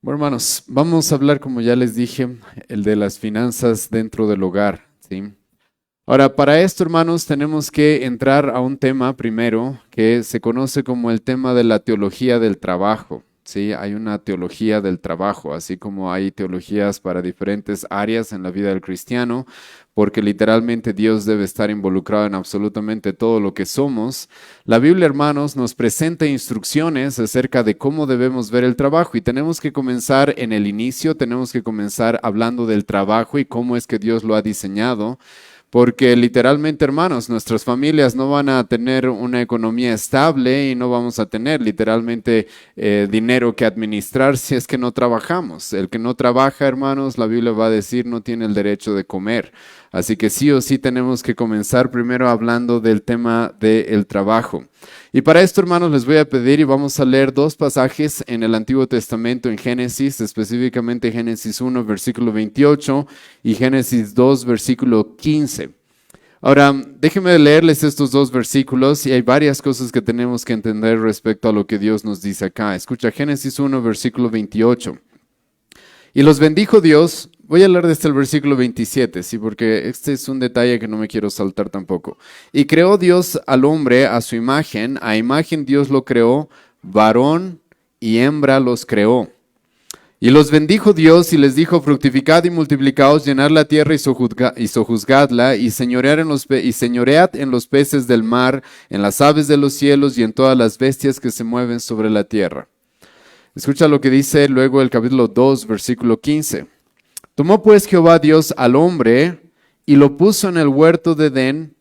Bueno, hermanos, vamos a hablar, como ya les dije, el de las finanzas dentro del hogar, ¿sí? Ahora, para esto, hermanos, tenemos que entrar a un tema primero que se conoce como el tema de la teología del trabajo, ¿sí? Hay una teología del trabajo, así como hay teologías para diferentes áreas en la vida del cristiano, porque literalmente Dios debe estar involucrado en absolutamente todo lo que somos. La Biblia, hermanos, nos presenta instrucciones acerca de cómo debemos ver el trabajo y tenemos que comenzar en el inicio, tenemos que comenzar hablando del trabajo y cómo es que Dios lo ha diseñado. Porque literalmente, hermanos, nuestras familias no van a tener una economía estable y no vamos a tener literalmente dinero que administrar si es que no trabajamos. El que no trabaja, hermanos, la Biblia va a decir no tiene el derecho de comer. Así que sí o sí tenemos que comenzar primero hablando del tema del trabajo. Y para esto, hermanos, les voy a pedir y vamos a leer dos pasajes en el Antiguo Testamento, en Génesis, específicamente Génesis 1, versículo 28 y Génesis 2, versículo 15. Ahora, déjenme leerles estos dos versículos y hay varias cosas que tenemos que entender respecto a lo que Dios nos dice acá. Escucha Génesis 1, versículo 28. Y los bendijo Dios. Voy a hablar desde el versículo 27, sí, porque este es un detalle que no me quiero saltar tampoco. Y creó Dios al hombre a su imagen, a imagen Dios lo creó, varón y hembra los creó. Y los bendijo Dios y les dijo, fructificad y multiplicaos, llenad la tierra y sojuzgadla, y señoread en los peces del mar, en las aves de los cielos y en todas las bestias que se mueven sobre la tierra. Escucha lo que dice luego el capítulo 2, versículo 15. Tomó pues Jehová Dios al hombre y lo puso en el huerto de Edén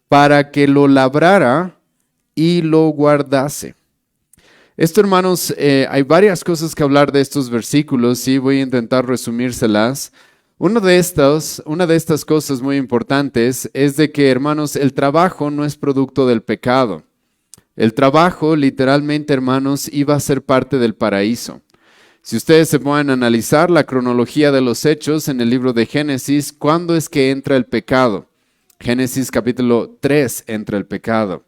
para que lo labrara y lo guardase. Esto, hermanos, hay varias cosas que hablar de estos versículos y voy a intentar resumírselas. Una de estas cosas muy importantes es de que, hermanos, el trabajo no es producto del pecado. El trabajo, literalmente, hermanos, iba a ser parte del paraíso. Si ustedes se pueden analizar la cronología de los hechos en el libro de Génesis, ¿cuándo es que entra el pecado? Génesis capítulo 3 entra el pecado.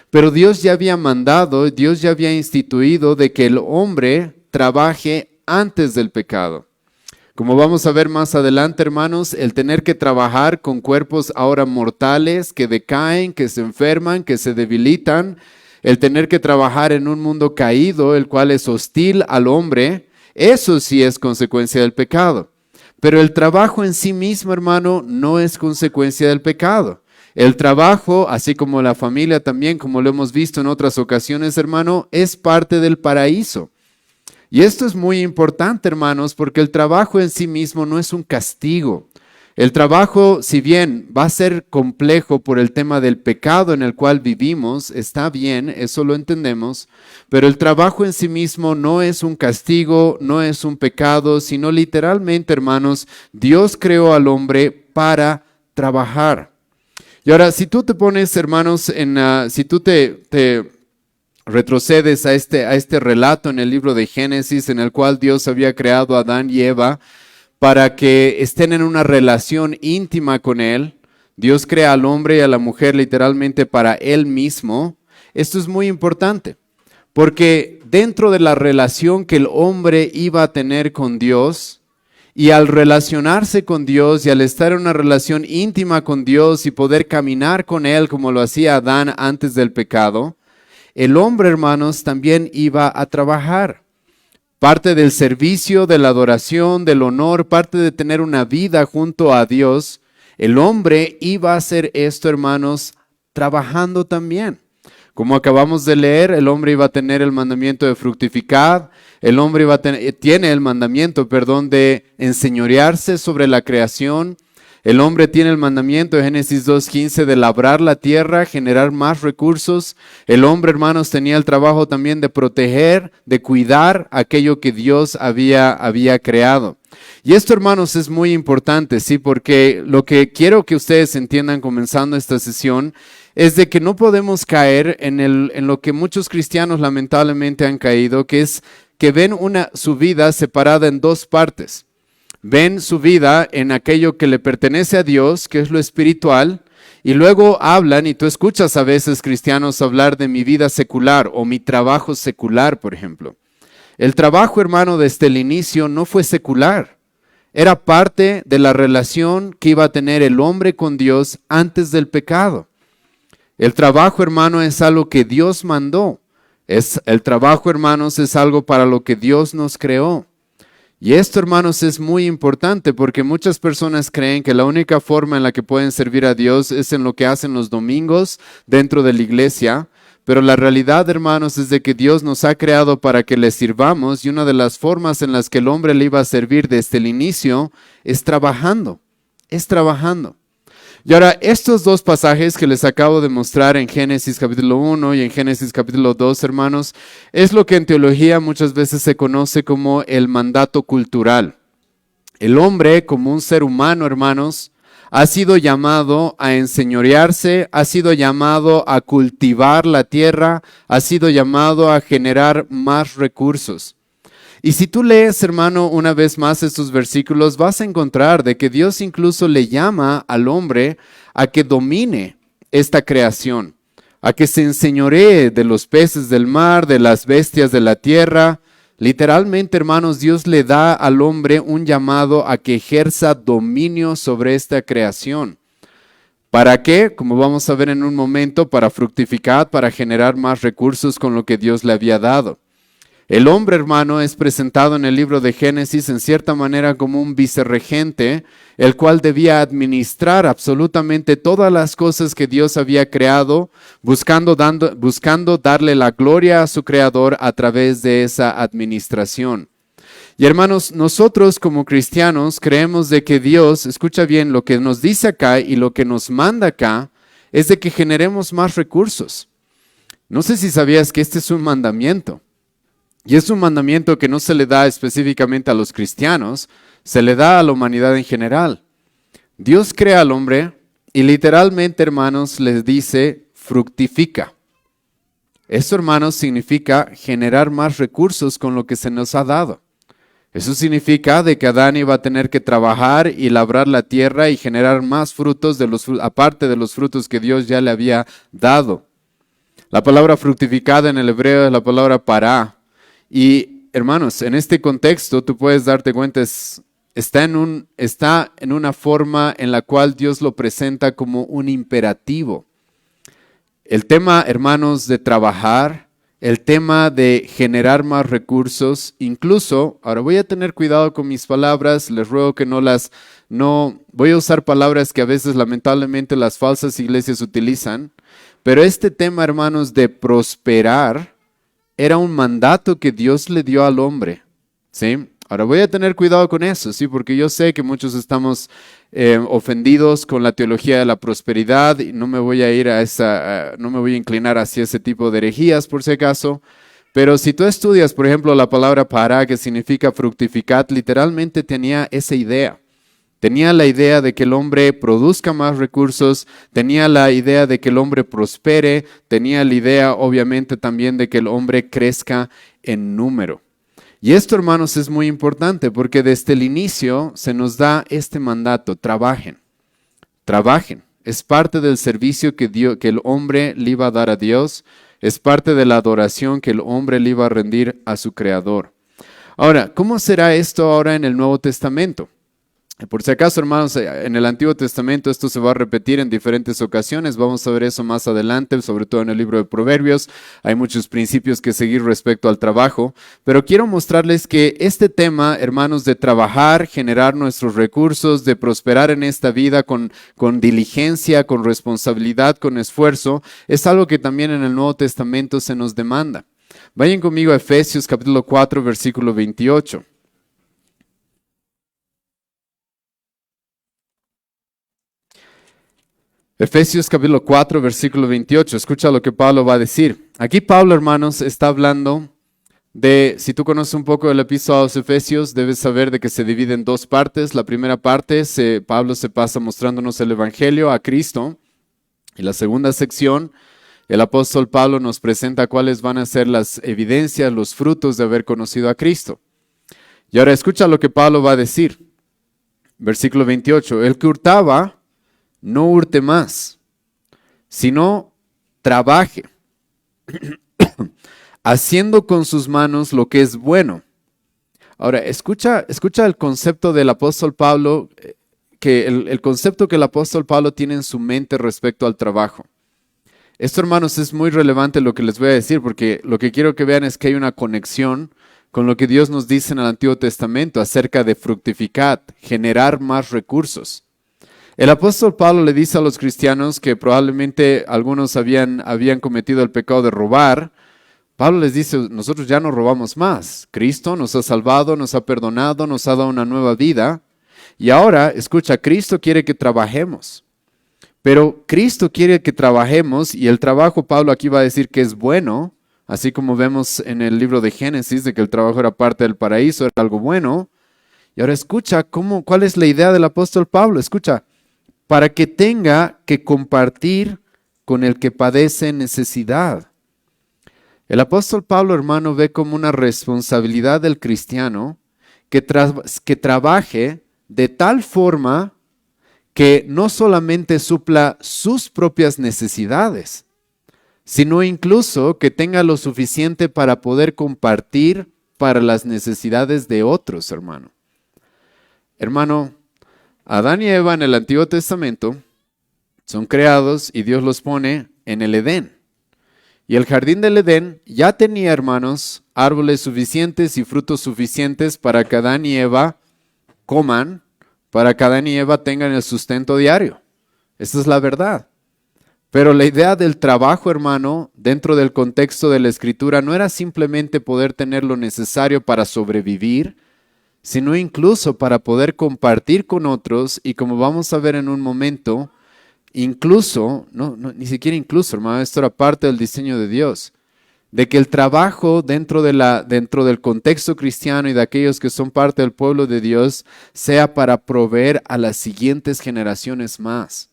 Pero Dios ya había mandado, Dios ya había instituido de que el hombre trabaje antes del pecado. Como vamos a ver más adelante, hermanos, el tener que trabajar con cuerpos ahora mortales que decaen, que se enferman, que se debilitan, el tener que trabajar en un mundo caído, el cual es hostil al hombre, eso sí es consecuencia del pecado. Pero el trabajo en sí mismo, hermano, no es consecuencia del pecado. El trabajo, así como la familia también, como lo hemos visto en otras ocasiones, hermano, es parte del paraíso. Y esto es muy importante, hermanos, porque el trabajo en sí mismo no es un castigo. El trabajo, si bien va a ser complejo por el tema del pecado en el cual vivimos, está bien, eso lo entendemos, pero el trabajo en sí mismo no es un castigo, no es un pecado, sino literalmente, hermanos, Dios creó al hombre para trabajar. Y ahora, si tú te pones, hermanos, si tú te retrocedes a este relato en el libro de Génesis, en el cual Dios había creado a Adán y Eva, para que estén en una relación íntima con Él. Dios crea al hombre y a la mujer literalmente para Él mismo. Esto es muy importante, porque dentro de la relación que el hombre iba a tener con Dios, y al relacionarse con Dios y al estar en una relación íntima con Dios y poder caminar con Él como lo hacía Adán antes del pecado, el hombre, hermanos, también iba a trabajar. Parte del servicio, de la adoración, del honor, parte de tener una vida junto a Dios, el hombre iba a hacer esto, hermanos, trabajando también. Como acabamos de leer, el hombre iba a tener el mandamiento de fructificar, el hombre tiene el mandamiento, de enseñorearse sobre la creación. El hombre tiene el mandamiento de Génesis 2:15 de labrar la tierra, generar más recursos. El hombre, hermanos, tenía el trabajo también de proteger, de cuidar aquello que Dios había creado. Y esto, hermanos, es muy importante, ¿sí? Porque lo que quiero que ustedes entiendan comenzando esta sesión es de que no podemos caer en lo que muchos cristianos lamentablemente han caído, que es que ven su vida separada en dos partes. Ven su vida en aquello que le pertenece a Dios, que es lo espiritual, y luego hablan, y tú escuchas a veces cristianos hablar de mi vida secular o mi trabajo secular, por ejemplo. El trabajo, hermano, desde el inicio no fue secular. Era parte de la relación que iba a tener el hombre con Dios antes del pecado. El trabajo, hermano, es algo que Dios mandó. El trabajo, hermanos, es algo para lo que Dios nos creó. Y esto, hermanos, es muy importante porque muchas personas creen que la única forma en la que pueden servir a Dios es en lo que hacen los domingos dentro de la iglesia. Pero la realidad, hermanos, es de que Dios nos ha creado para que le sirvamos y una de las formas en las que el hombre le iba a servir desde el inicio es trabajando. Es trabajando. Y ahora, estos dos pasajes que les acabo de mostrar en Génesis capítulo 1 y en Génesis capítulo 2, hermanos, es lo que en teología muchas veces se conoce como el mandato cultural. El hombre, como un ser humano, hermanos, ha sido llamado a enseñorearse, ha sido llamado a cultivar la tierra, ha sido llamado a generar más recursos. Y si tú lees, hermano, una vez más estos versículos, vas a encontrar de que Dios incluso le llama al hombre a que domine esta creación, a que se enseñoree de los peces del mar, de las bestias de la tierra. Literalmente, hermanos, Dios le da al hombre un llamado a que ejerza dominio sobre esta creación. ¿Para qué? Como vamos a ver en un momento, para fructificar, para generar más recursos con lo que Dios le había dado. El hombre, hermano, es presentado en el libro de Génesis en cierta manera como un vicerregente, el cual debía administrar absolutamente todas las cosas que Dios había creado, buscando darle la gloria a su creador a través de esa administración. Y hermanos, nosotros como cristianos creemos de que Dios, escucha bien, lo que nos dice acá y lo que nos manda acá, es de que generemos más recursos. No sé si sabías que este es un mandamiento. Y es un mandamiento que no se le da específicamente a los cristianos, se le da a la humanidad en general. Dios crea al hombre y literalmente, hermanos, les dice, fructifica. Esto, hermanos, significa generar más recursos con lo que se nos ha dado. Eso significa de que Adán iba a tener que trabajar y labrar la tierra y generar más frutos aparte de los frutos que Dios ya le había dado. La palabra fructificada en el hebreo es la palabra pará. Y hermanos, en este contexto tú puedes darte cuenta, está en una forma en la cual Dios lo presenta como un imperativo. El tema, hermanos, de trabajar, el tema de generar más recursos, incluso, ahora voy a tener cuidado con mis palabras, les ruego que no voy a usar palabras que a veces lamentablemente las falsas iglesias utilizan, pero este tema, hermanos, de prosperar, era un mandato que Dios le dio al hombre, ¿sí? Ahora voy a tener cuidado con eso, ¿sí? Porque yo sé que muchos estamos ofendidos con la teología de la prosperidad y no me voy a inclinar hacia ese tipo de herejías por si acaso. Pero si tú estudias, por ejemplo, la palabra para, que significa fructificar, literalmente tenía esa idea. Tenía la idea de que el hombre produzca más recursos, tenía la idea de que el hombre prospere, tenía la idea obviamente también de que el hombre crezca en número. Y esto, hermanos, es muy importante porque desde el inicio se nos da este mandato, trabajen, trabajen. Es parte del servicio que el hombre le iba a dar a Dios, es parte de la adoración que el hombre le iba a rendir a su Creador. Ahora, ¿cómo será esto ahora en el Nuevo Testamento? Por si acaso, hermanos, en el Antiguo Testamento esto se va a repetir en diferentes ocasiones. Vamos a ver eso más adelante, sobre todo en el libro de Proverbios. Hay muchos principios que seguir respecto al trabajo. Pero quiero mostrarles que este tema, hermanos, de trabajar, generar nuestros recursos, de prosperar en esta vida con diligencia, con responsabilidad, con esfuerzo, es algo que también en el Nuevo Testamento se nos demanda. Vayan conmigo a Efesios capítulo 4, versículo 28. Efesios capítulo 4, versículo 28. Escucha lo que Pablo va a decir. Aquí Pablo, hermanos, está hablando si tú conoces un poco del epístola a los Efesios, debes saber de que se divide en dos partes. La primera parte, Pablo se pasa mostrándonos el Evangelio a Cristo. Y la segunda sección, el apóstol Pablo nos presenta cuáles van a ser las evidencias, los frutos de haber conocido a Cristo. Y ahora escucha lo que Pablo va a decir. Versículo 28. El que hurtaba, no hurte más, sino trabaje, haciendo con sus manos lo que es bueno. Ahora, escucha el concepto del apóstol Pablo, que el concepto que el apóstol Pablo tiene en su mente respecto al trabajo. Esto, hermanos, es muy relevante lo que les voy a decir, porque lo que quiero que vean es que hay una conexión con lo que Dios nos dice en el Antiguo Testamento acerca de fructificar, generar más recursos. El apóstol Pablo le dice a los cristianos que probablemente algunos habían cometido el pecado de robar. Pablo les dice, nosotros ya no robamos más. Cristo nos ha salvado, nos ha perdonado, nos ha dado una nueva vida. Y ahora, escucha, Cristo quiere que trabajemos. Pero Cristo quiere que trabajemos y el trabajo, Pablo aquí va a decir que es bueno, así como vemos en el libro de Génesis, de que el trabajo era parte del paraíso, era algo bueno. Y ahora escucha cuál es la idea del apóstol Pablo. Escucha, para que tenga que compartir con el que padece necesidad. El apóstol Pablo, hermano, ve como una responsabilidad del cristiano que trabaje de tal forma que no solamente supla sus propias necesidades, sino incluso que tenga lo suficiente para poder compartir para las necesidades de otros, hermano. Hermano, Adán y Eva en el Antiguo Testamento son creados y Dios los pone en el Edén. Y el jardín del Edén ya tenía, hermanos, árboles suficientes y frutos suficientes para que Adán y Eva coman, para que Adán y Eva tengan el sustento diario. Esa es la verdad. Pero la idea del trabajo, hermano, dentro del contexto de la Escritura, no era simplemente poder tener lo necesario para sobrevivir, sino incluso para poder compartir con otros y, como vamos a ver en un momento, incluso, ni siquiera incluso, hermano, esto era parte del diseño de Dios, de que el trabajo dentro del contexto cristiano y de aquellos que son parte del pueblo de Dios sea para proveer a las siguientes generaciones más.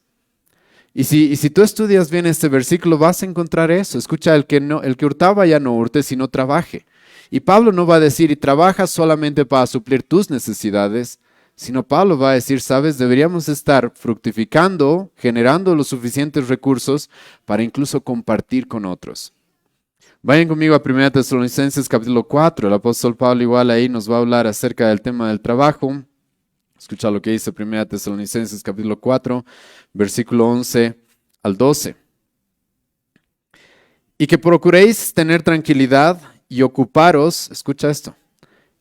Y si tú estudias bien este versículo vas a encontrar eso. Escucha, el que hurtaba ya no hurte, sino trabaje. Y Pablo no va a decir, y trabaja solamente para suplir tus necesidades, sino Pablo va a decir, sabes, deberíamos estar fructificando, generando los suficientes recursos para incluso compartir con otros. Vayan conmigo a 1 Tesalonicenses capítulo 4. El apóstol Pablo igual ahí nos va a hablar acerca del tema del trabajo. Escucha lo que dice 1 Tesalonicenses capítulo 4, versículo 11 al 12. Y que procuréis tener tranquilidad y ocuparos, escucha esto,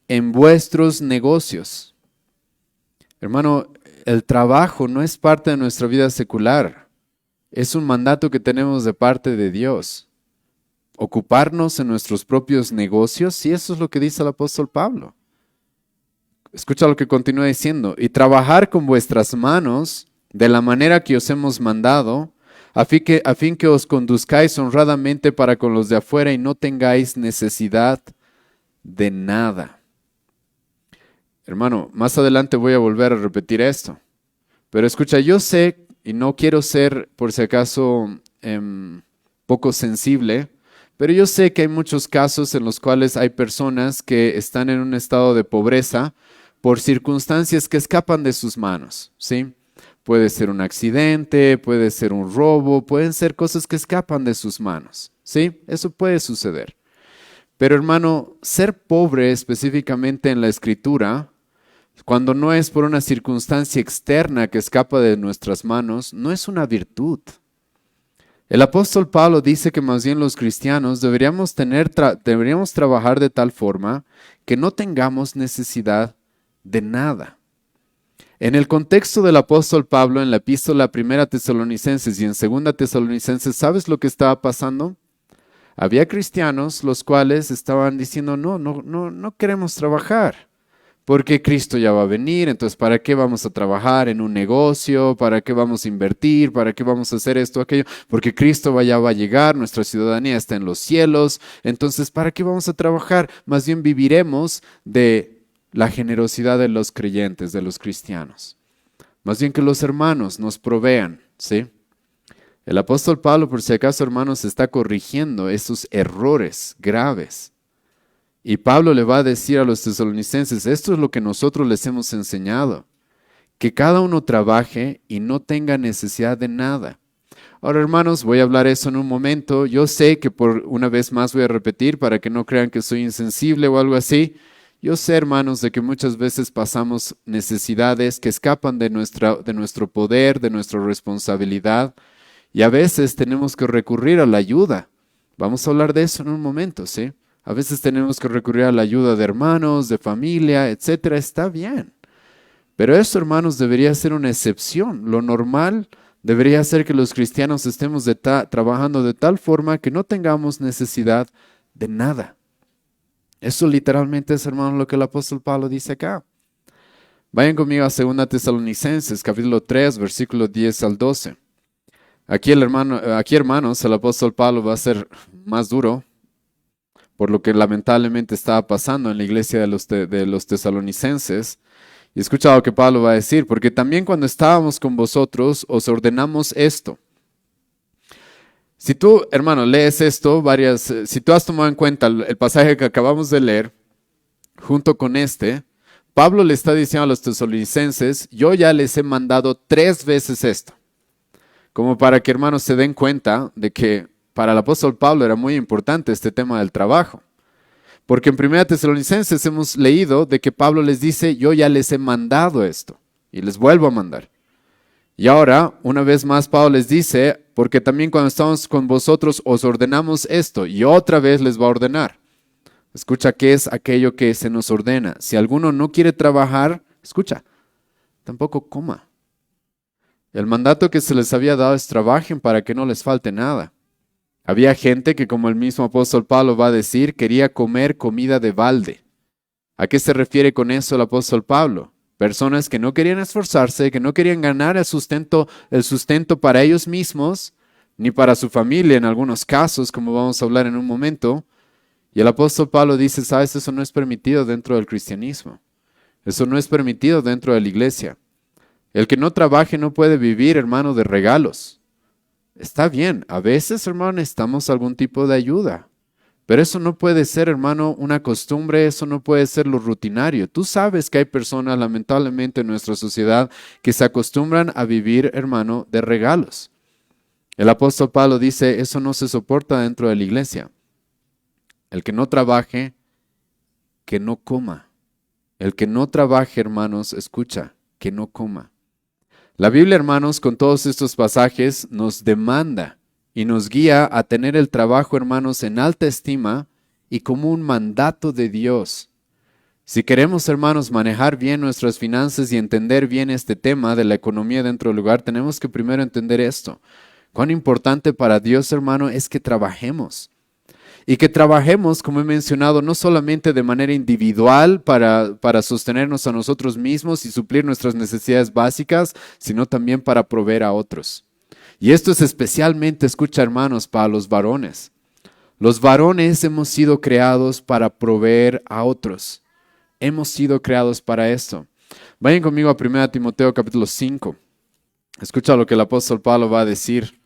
en vuestros negocios. Hermano, el trabajo no es parte de nuestra vida secular. Es un mandato que tenemos de parte de Dios. Ocuparnos en nuestros propios negocios, y eso es lo que dice el apóstol Pablo. Escucha lo que continúa diciendo. Y trabajar con vuestras manos de la manera que os hemos mandado, a fin que os conduzcáis honradamente para con los de afuera y no tengáis necesidad de nada. Hermano, más adelante voy a volver a repetir esto. Pero escucha, yo sé, y no quiero ser por si acaso poco sensible, pero yo sé que hay muchos casos en los cuales hay personas que están en un estado de pobreza por circunstancias que escapan de sus manos, ¿sí? Puede ser un accidente, puede ser un robo, pueden ser cosas que escapan de sus manos, ¿sí? Eso puede suceder. Pero hermano, ser pobre específicamente en la Escritura, cuando no es por una circunstancia externa que escapa de nuestras manos, no es una virtud. El apóstol Pablo dice que más bien los cristianos deberíamos trabajar de tal forma que no tengamos necesidad de nada. En el contexto del apóstol Pablo, en la epístola 1 Tesalonicenses y en 2 Tesalonicenses, ¿sabes lo que estaba pasando? Había cristianos los cuales estaban diciendo, no queremos trabajar, porque Cristo ya va a venir, entonces ¿para qué vamos a trabajar en un negocio? ¿Para qué vamos a invertir? ¿Para qué vamos a hacer esto o aquello? Porque Cristo ya va a llegar, nuestra ciudadanía está en los cielos, entonces ¿para qué vamos a trabajar? Más bien viviremos de la generosidad de los creyentes, de los cristianos. Más bien que los hermanos nos provean, ¿sí? El apóstol Pablo, por si acaso, hermanos, está corrigiendo esos errores graves. Y Pablo le va a decir a los tesalonicenses, esto es lo que nosotros les hemos enseñado, que cada uno trabaje y no tenga necesidad de nada. Ahora, hermanos, voy a hablar eso en un momento. Yo sé que por una vez más voy a repetir para que no crean que soy insensible o algo así. Yo sé, hermanos, de que muchas veces pasamos necesidades que escapan de nuestro poder, de nuestra responsabilidad, y a veces tenemos que recurrir a la ayuda. Vamos a hablar de eso en un momento, ¿sí? A veces tenemos que recurrir a la ayuda de hermanos, de familia, etcétera. Está bien. Pero eso, hermanos, debería ser una excepción. Lo normal debería ser que los cristianos estemos trabajando de tal forma que no tengamos necesidad de nada. Eso literalmente es, hermano, lo que el apóstol Pablo dice acá. Vayan conmigo a 2 Tesalonicenses, capítulo 3, versículo 10 al 12. Aquí, hermanos, el apóstol Pablo va a ser más duro por lo que lamentablemente estaba pasando en la iglesia de los tesalonicenses. Y escucha lo que Pablo va a decir, porque también cuando estábamos con vosotros os ordenamos esto. Si tú, hermano, lees esto, si tú has tomado en cuenta el pasaje que acabamos de leer, junto con este, Pablo le está diciendo a los tesalonicenses, yo ya les he mandado 3 veces esto, como para que, hermanos, se den cuenta de que para el apóstol Pablo era muy importante este tema del trabajo. Porque en 1 Tesalonicenses hemos leído de que Pablo les dice, yo ya les he mandado esto y les vuelvo a mandar. Y ahora, una vez más, Pablo les dice, porque también cuando estamos con vosotros os ordenamos esto y otra vez les va a ordenar. Escucha, ¿qué es aquello que se nos ordena? Si alguno no quiere trabajar, escucha, tampoco coma. El mandato que se les había dado es trabajen para que no les falte nada. Había gente que, como el mismo apóstol Pablo va a decir, quería comer comida de balde. ¿A qué se refiere con eso el apóstol Pablo? Personas que no querían esforzarse, que no querían ganar el sustento para ellos mismos, ni para su familia en algunos casos, como vamos a hablar en un momento. Y el apóstol Pablo dice, sabes, eso no es permitido dentro del cristianismo. Eso no es permitido dentro de la iglesia. El que no trabaje no puede vivir, hermano, de regalos. Está bien, a veces, hermano, necesitamos algún tipo de ayuda, pero eso no puede ser, hermano, una costumbre, eso no puede ser lo rutinario. Tú sabes que hay personas, lamentablemente, en nuestra sociedad que se acostumbran a vivir, hermano, de regalos. El apóstol Pablo dice, eso no se soporta dentro de la iglesia. El que no trabaje, que no coma. El que no trabaje, hermanos, escucha, que no coma. La Biblia, hermanos, con todos estos pasajes nos demanda y nos guía a tener el trabajo, hermanos, en alta estima y como un mandato de Dios. Si queremos, hermanos, manejar bien nuestras finanzas y entender bien este tema de la economía dentro del lugar, tenemos que primero entender esto. Cuán importante para Dios, hermano, es que trabajemos. Y que trabajemos, como he mencionado, no solamente de manera individual para sostenernos a nosotros mismos y suplir nuestras necesidades básicas, sino también para proveer a otros. Y esto es especialmente, escucha hermanos, para los varones. Los varones hemos sido creados para proveer a otros. Hemos sido creados para esto. Vayan conmigo a 1 Timoteo capítulo 5. Escucha lo que el apóstol Pablo va a decir.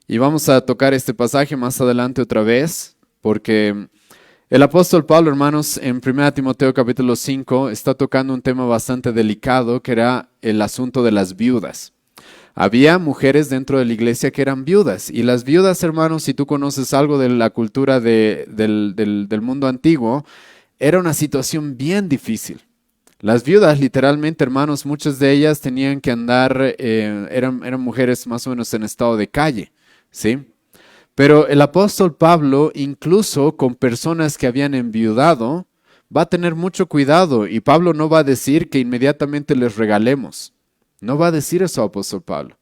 Y vamos a tocar este pasaje más adelante otra vez. Porque el apóstol Pablo, hermanos, en 1 Timoteo capítulo 5 está tocando un tema bastante delicado que era el asunto de las viudas. Había mujeres dentro de la iglesia que eran viudas y las viudas, hermanos, si tú conoces algo de la cultura del mundo antiguo, era una situación bien difícil. Las viudas, literalmente, hermanos, muchas de ellas tenían que andar, eran mujeres más o menos en estado de calle, ¿sí? Pero el apóstol Pablo, incluso con personas que habían enviudado, va a tener mucho cuidado y Pablo no va a decir que inmediatamente les regalemos. No va a decir eso el apóstol Pablo.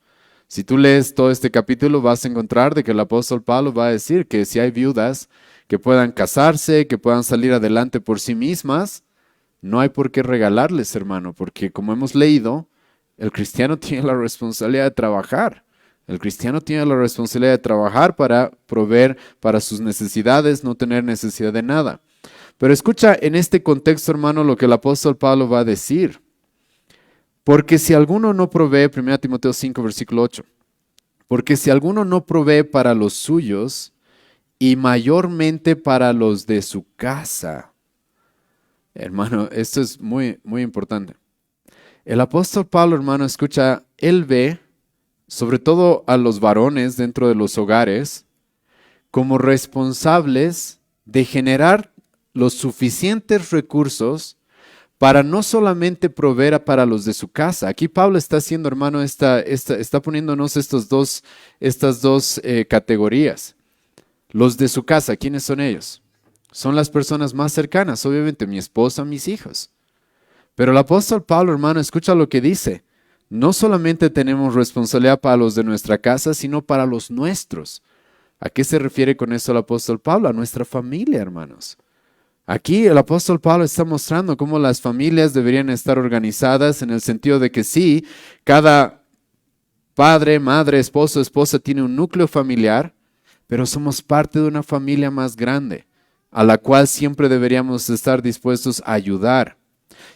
Si tú lees todo este capítulo vas a encontrar de que el apóstol Pablo va a decir que si hay viudas que puedan casarse, que puedan salir adelante por sí mismas, no hay por qué regalarles, hermano, porque como hemos leído, el cristiano tiene la responsabilidad de trabajar. El cristiano tiene la responsabilidad de trabajar para proveer para sus necesidades, no tener necesidad de nada. Pero escucha en este contexto, hermano, lo que el apóstol Pablo va a decir. Porque si alguno no provee, 1 Timoteo 5, versículo 8, porque si alguno no provee para los suyos y mayormente para los de su casa. Hermano, esto es muy, muy importante. El apóstol Pablo, hermano, escucha, él ve sobre todo a los varones dentro de los hogares, como responsables de generar los suficientes recursos para no solamente proveer para los de su casa. Aquí Pablo está haciendo, hermano, está poniéndonos estas dos categorías. Los de su casa, ¿quiénes son ellos? Son las personas más cercanas, obviamente mi esposa, mis hijos. Pero el apóstol Pablo, hermano, escucha lo que dice. No solamente tenemos responsabilidad para los de nuestra casa, sino para los nuestros. ¿A qué se refiere con eso el apóstol Pablo? A nuestra familia, hermanos. Aquí el apóstol Pablo está mostrando cómo las familias deberían estar organizadas en el sentido de que sí, cada padre, madre, esposo, esposa tiene un núcleo familiar, pero somos parte de una familia más grande, a la cual siempre deberíamos estar dispuestos a ayudar.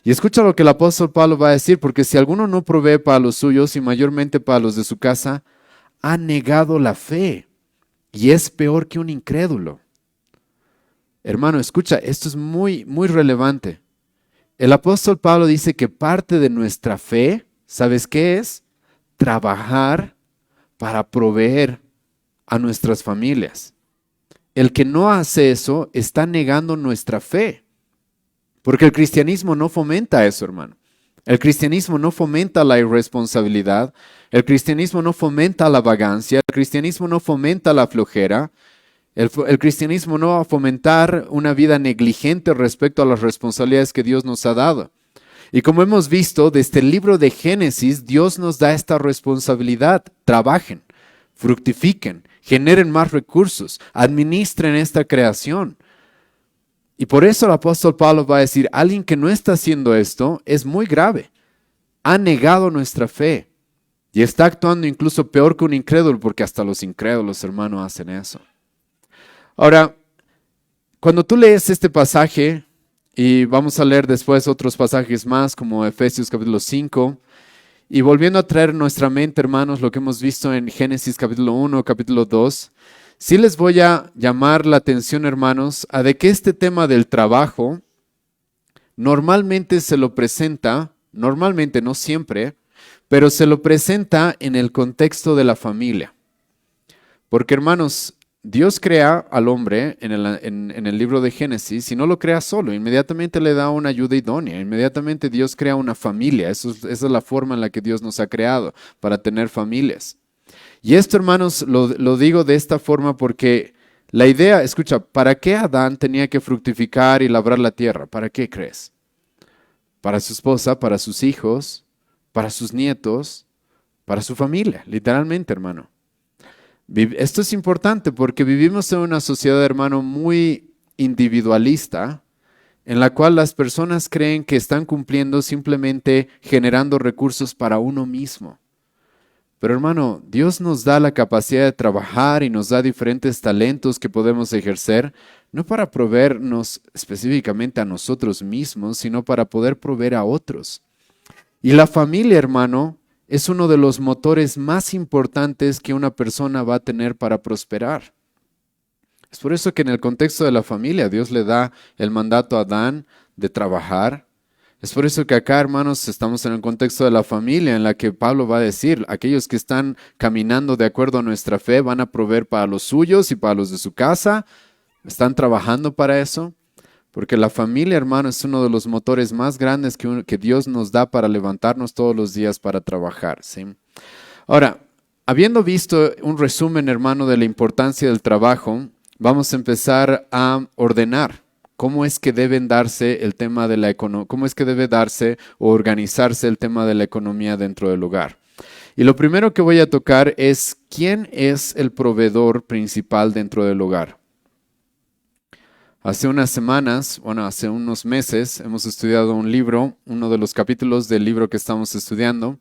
Y escucha lo que el apóstol Pablo va a decir, porque si alguno no provee para los suyos y mayormente para los de su casa, ha negado la fe y es peor que un incrédulo. Hermano, escucha, esto es muy, muy relevante. El apóstol Pablo dice que parte de nuestra fe, ¿sabes qué es? Trabajar para proveer a nuestras familias. El que no hace eso está negando nuestra fe. Porque el cristianismo no fomenta eso, hermano. El cristianismo no fomenta la irresponsabilidad. El cristianismo no fomenta la vagancia. El cristianismo no fomenta la flojera. El cristianismo no va a fomentar una vida negligente respecto a las responsabilidades que Dios nos ha dado. Y como hemos visto, desde el libro de Génesis, Dios nos da esta responsabilidad. Trabajen, fructifiquen, generen más recursos, administren esta creación. Y por eso el apóstol Pablo va a decir, alguien que no está haciendo esto es muy grave. Ha negado nuestra fe y está actuando incluso peor que un incrédulo, porque hasta los incrédulos, hermanos, hacen eso. Ahora, cuando tú lees este pasaje, y vamos a leer después otros pasajes más, como Efesios capítulo 5, y volviendo a traer en nuestra mente, hermanos, lo que hemos visto en Génesis capítulo 1, capítulo 2, sí les voy a llamar la atención, hermanos, a de que este tema del trabajo normalmente se lo presenta, normalmente, no siempre, pero se lo presenta en el contexto de la familia. Porque, hermanos, Dios crea al hombre en el libro de Génesis y no lo crea solo, inmediatamente le da una ayuda idónea, inmediatamente Dios crea una familia, esa es la forma en la que Dios nos ha creado, para tener familias. Y esto, hermanos, lo digo de esta forma porque la idea, escucha, ¿para qué Adán tenía que fructificar y labrar la tierra? ¿Para qué crees? Para su esposa, para sus hijos, para sus nietos, para su familia, literalmente, hermano. Esto es importante porque vivimos en una sociedad, hermano, muy individualista, en la cual las personas creen que están cumpliendo simplemente generando recursos para uno mismo. Pero hermano, Dios nos da la capacidad de trabajar y nos da diferentes talentos que podemos ejercer, no para proveernos específicamente a nosotros mismos, sino para poder proveer a otros. Y la familia, hermano, es uno de los motores más importantes que una persona va a tener para prosperar. Es por eso que en el contexto de la familia Dios le da el mandato a Adán de trabajar. Es por eso que acá, hermanos, estamos en el contexto de la familia en la que Pablo va a decir, aquellos que están caminando de acuerdo a nuestra fe van a proveer para los suyos y para los de su casa. ¿Están trabajando para eso? Porque la familia, hermano, es uno de los motores más grandes que Dios nos da para levantarnos todos los días para trabajar, ¿sí? Ahora, habiendo visto un resumen, hermano, de la importancia del trabajo, vamos a empezar a ordenar cómo es que deben darse el tema de la economía, cómo es que debe darse o organizarse el tema de la economía dentro del hogar. Y lo primero que voy a tocar es quién es el proveedor principal dentro del hogar. Hace unas semanas, hace unos meses, hemos estudiado un libro, uno de los capítulos del libro que estamos estudiando,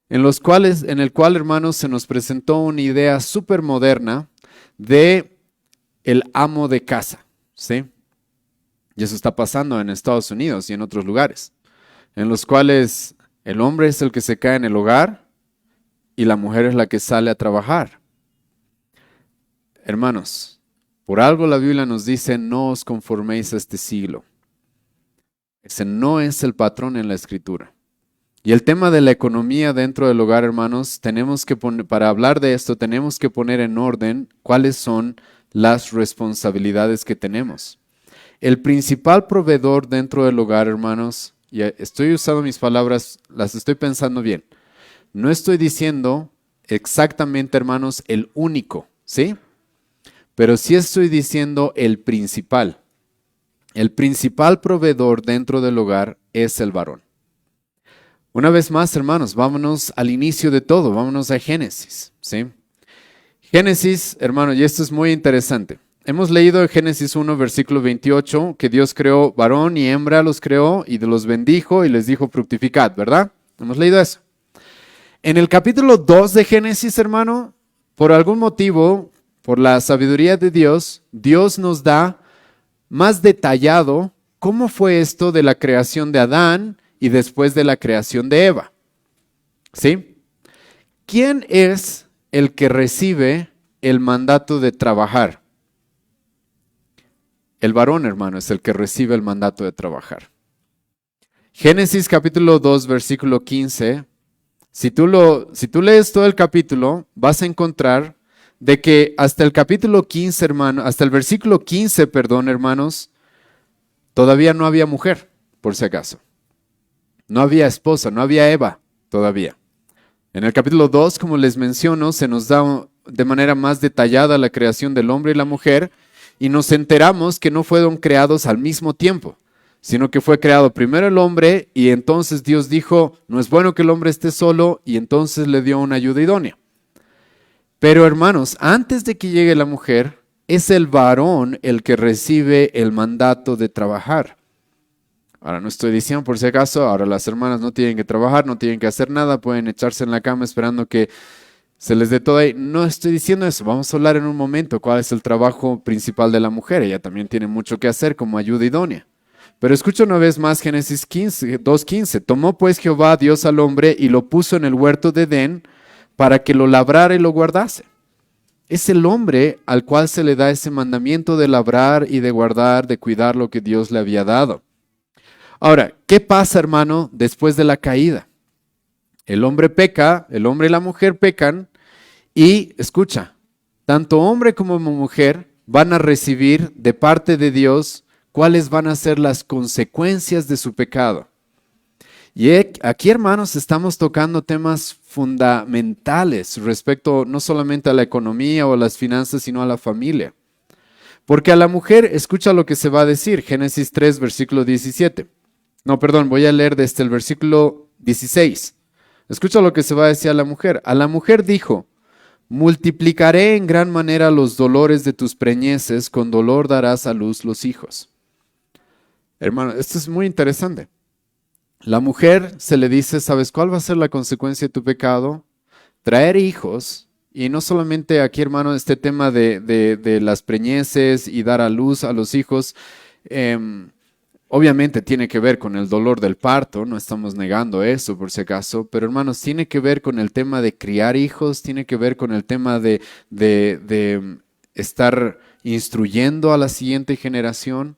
en el cual, hermanos, se nos presentó una idea súper moderna de el amo de casa, ¿sí? Y eso está pasando en Estados Unidos y en otros lugares, en los cuales el hombre es el que se queda en el hogar y la mujer es la que sale a trabajar. Hermanos, por algo la Biblia nos dice, no os conforméis a este siglo. Ese no es el patrón en la Escritura. Y el tema de la economía dentro del hogar, hermanos, tenemos que poner, para hablar de esto, tenemos que poner en orden cuáles son las responsabilidades que tenemos. El principal proveedor dentro del hogar, hermanos, y estoy usando mis palabras, las estoy pensando bien. No estoy diciendo exactamente, hermanos, el único, ¿sí? Pero sí estoy diciendo el principal. El principal proveedor dentro del hogar es el varón. Una vez más, hermanos, vámonos al inicio de todo, vámonos a Génesis, ¿sí? Génesis, hermano, y esto es muy interesante. Hemos leído en Génesis 1, versículo 28, que Dios creó varón y hembra, los creó y los bendijo y les dijo fructificad, ¿verdad? Hemos leído eso. En el capítulo 2 de Génesis, hermano, por algún motivo, por la sabiduría de Dios, Dios nos da más detallado cómo fue esto de la creación de Adán y después de la creación de Eva. ¿Sí? ¿Quién es el que recibe el mandato de trabajar? El varón, hermano, es el que recibe el mandato de trabajar. Génesis capítulo 2, versículo 15. Si tú lees todo el capítulo, vas a encontrar de que hasta el capítulo 15, hermano, hasta el versículo 15, perdón, hermanos, todavía no había mujer, por si acaso. No había esposa, no había Eva todavía. En el capítulo 2, como les menciono, se nos da de manera más detallada la creación del hombre y la mujer y nos enteramos que no fueron creados al mismo tiempo, sino que fue creado primero el hombre y entonces Dios dijo, no es bueno que el hombre esté solo y entonces le dio una ayuda idónea. Pero hermanos, antes de que llegue la mujer, es el varón el que recibe el mandato de trabajar. Ahora no estoy diciendo por si acaso, ahora las hermanas no tienen que trabajar, no tienen que hacer nada, pueden echarse en la cama esperando que se les dé todo ahí. No estoy diciendo eso, vamos a hablar en un momento cuál es el trabajo principal de la mujer. Ella también tiene mucho que hacer como ayuda idónea. Pero escucha una vez más Génesis 2:15. Tomó pues Jehová Dios al hombre y lo puso en el huerto de Edén para que lo labrara y lo guardase. Es el hombre al cual se le da ese mandamiento de labrar y de guardar, de cuidar lo que Dios le había dado. Ahora, ¿qué pasa, hermano, después de la caída? El hombre peca, el hombre y la mujer pecan y, escucha, tanto hombre como mujer van a recibir de parte de Dios cuáles van a ser las consecuencias de su pecado. Y aquí, hermanos, estamos tocando temas fundamentales respecto no solamente a la economía o a las finanzas, sino a la familia. Porque a la mujer, escucha lo que se va a decir, Génesis 3, versículo 17. No, perdón, voy a leer desde el versículo 16. Escucha lo que se va a decir a la mujer. A la mujer dijo, multiplicaré en gran manera los dolores de tus preñeces, con dolor darás a luz los hijos. Hermano, esto es muy interesante. La mujer se le dice, ¿sabes cuál va a ser la consecuencia de tu pecado? Traer hijos, y no solamente aquí, hermano, este tema de las preñeces y dar a luz a los hijos, obviamente tiene que ver con el dolor del parto, no estamos negando eso por si acaso, pero hermanos, tiene que ver con el tema de criar hijos, tiene que ver con el tema de estar instruyendo a la siguiente generación.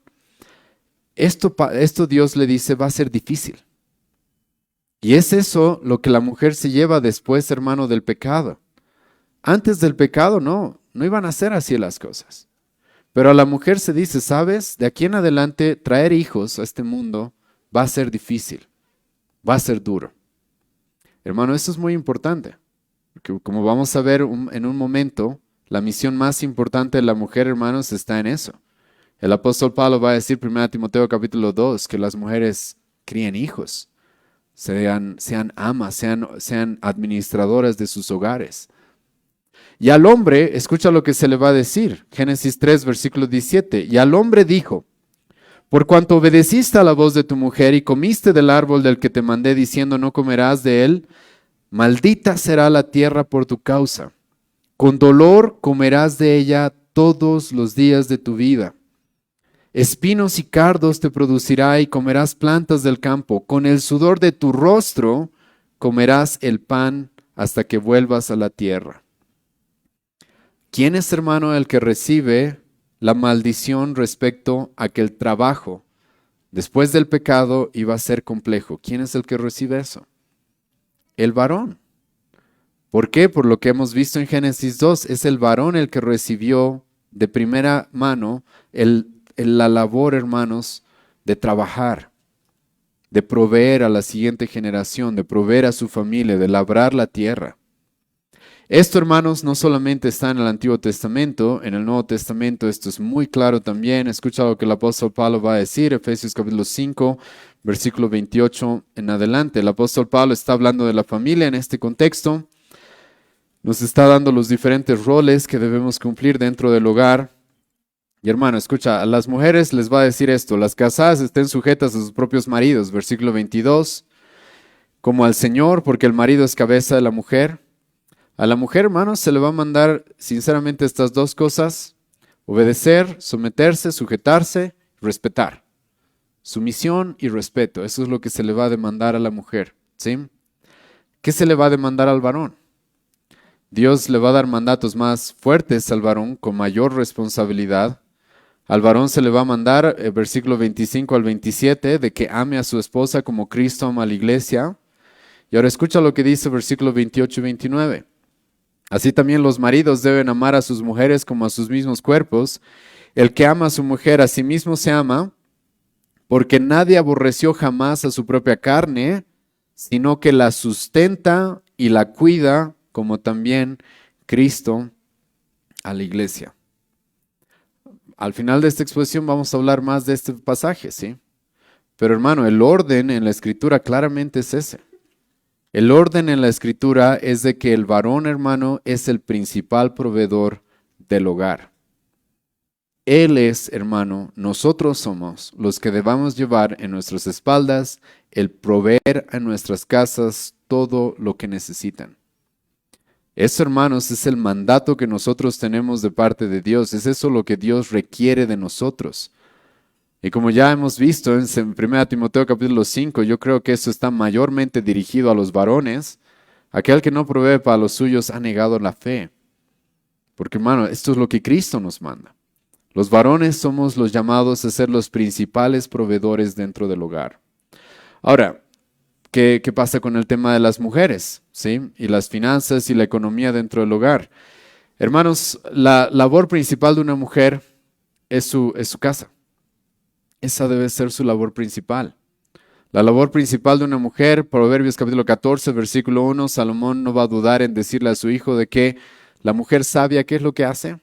Esto Dios le dice va a ser difícil. Y es eso lo que la mujer se lleva después, hermano, del pecado. Antes del pecado no iban a ser así las cosas. Pero a la mujer se dice, ¿sabes? De aquí en adelante traer hijos a este mundo va a ser difícil, va a ser duro. Hermano, esto es muy importante, porque como vamos a ver en un momento, la misión más importante de la mujer, hermanos, está en eso. El apóstol Pablo va a decir 1 Timoteo capítulo 2 que las mujeres críen hijos, sean amas, sean administradoras de sus hogares. Y al hombre, escucha lo que se le va a decir, Génesis 3, versículo 17, y al hombre dijo, por cuanto obedeciste a la voz de tu mujer y comiste del árbol del que te mandé diciendo no comerás de él, maldita será la tierra por tu causa, con dolor comerás de ella todos los días de tu vida. Espinos y cardos te producirá y comerás plantas del campo. Con el sudor de tu rostro comerás el pan hasta que vuelvas a la tierra. ¿Quién es, hermano, el que recibe la maldición respecto a que el trabajo después del pecado iba a ser complejo? ¿Quién es el que recibe eso? El varón. ¿Por qué? Por lo que hemos visto en Génesis 2, es el varón el que recibió de primera mano la labor, hermanos, de trabajar, de proveer a la siguiente generación, de proveer a su familia, de labrar la tierra. Esto, hermanos, no solamente está en el Antiguo Testamento, en el Nuevo Testamento esto es muy claro también. Escucha lo que el apóstol Pablo va a decir, Efesios capítulo 5, versículo 28 en adelante. El apóstol Pablo está hablando de la familia en este contexto. Nos está dando los diferentes roles que debemos cumplir dentro del hogar. Y hermano, escucha, a las mujeres les va a decir esto: las casadas estén sujetas a sus propios maridos, versículo 22, como al Señor, porque el marido es cabeza de la mujer. A la mujer, hermanos, se le va a mandar sinceramente estas dos cosas: obedecer, someterse, sujetarse, respetar. Sumisión y respeto, eso es lo que se le va a demandar a la mujer, ¿sí? ¿Qué se le va a demandar al varón? Dios le va a dar mandatos más fuertes al varón, con mayor responsabilidad. Al varón se le va a mandar, versículo 25 al 27, de que ame a su esposa como Cristo ama a la iglesia. Y ahora escucha lo que dice versículo 28 y 29. Así también los maridos deben amar a sus mujeres como a sus mismos cuerpos. El que ama a su mujer a sí mismo se ama, porque nadie aborreció jamás a su propia carne, sino que la sustenta y la cuida, como también Cristo a la iglesia. Al final de esta exposición vamos a hablar más de este pasaje, ¿sí? Pero hermano, el orden en la escritura claramente es ese. El orden en la escritura es de que el varón, hermano, es el principal proveedor del hogar. Él es, hermano, nosotros somos los que debamos llevar en nuestras espaldas el proveer a nuestras casas todo lo que necesitan. Eso, hermanos, es el mandato que nosotros tenemos de parte de Dios. Es eso lo que Dios requiere de nosotros. Y como ya hemos visto en 1 Timoteo capítulo 5, yo creo que eso está mayormente dirigido a los varones. Aquel que no provee para los suyos ha negado la fe. Porque, hermano, esto es lo que Cristo nos manda. Los varones somos los llamados a ser los principales proveedores dentro del hogar. Ahora, ¿qué pasa con el tema de las mujeres? ¿Sí? Y las finanzas y la economía dentro del hogar. Hermanos, la labor principal de una mujer es su casa. Esa debe ser su labor principal. La labor principal de una mujer, Proverbios capítulo 14, versículo 1, Salomón no va a dudar en decirle a su hijo de que la mujer sabia, ¿qué es lo que hace?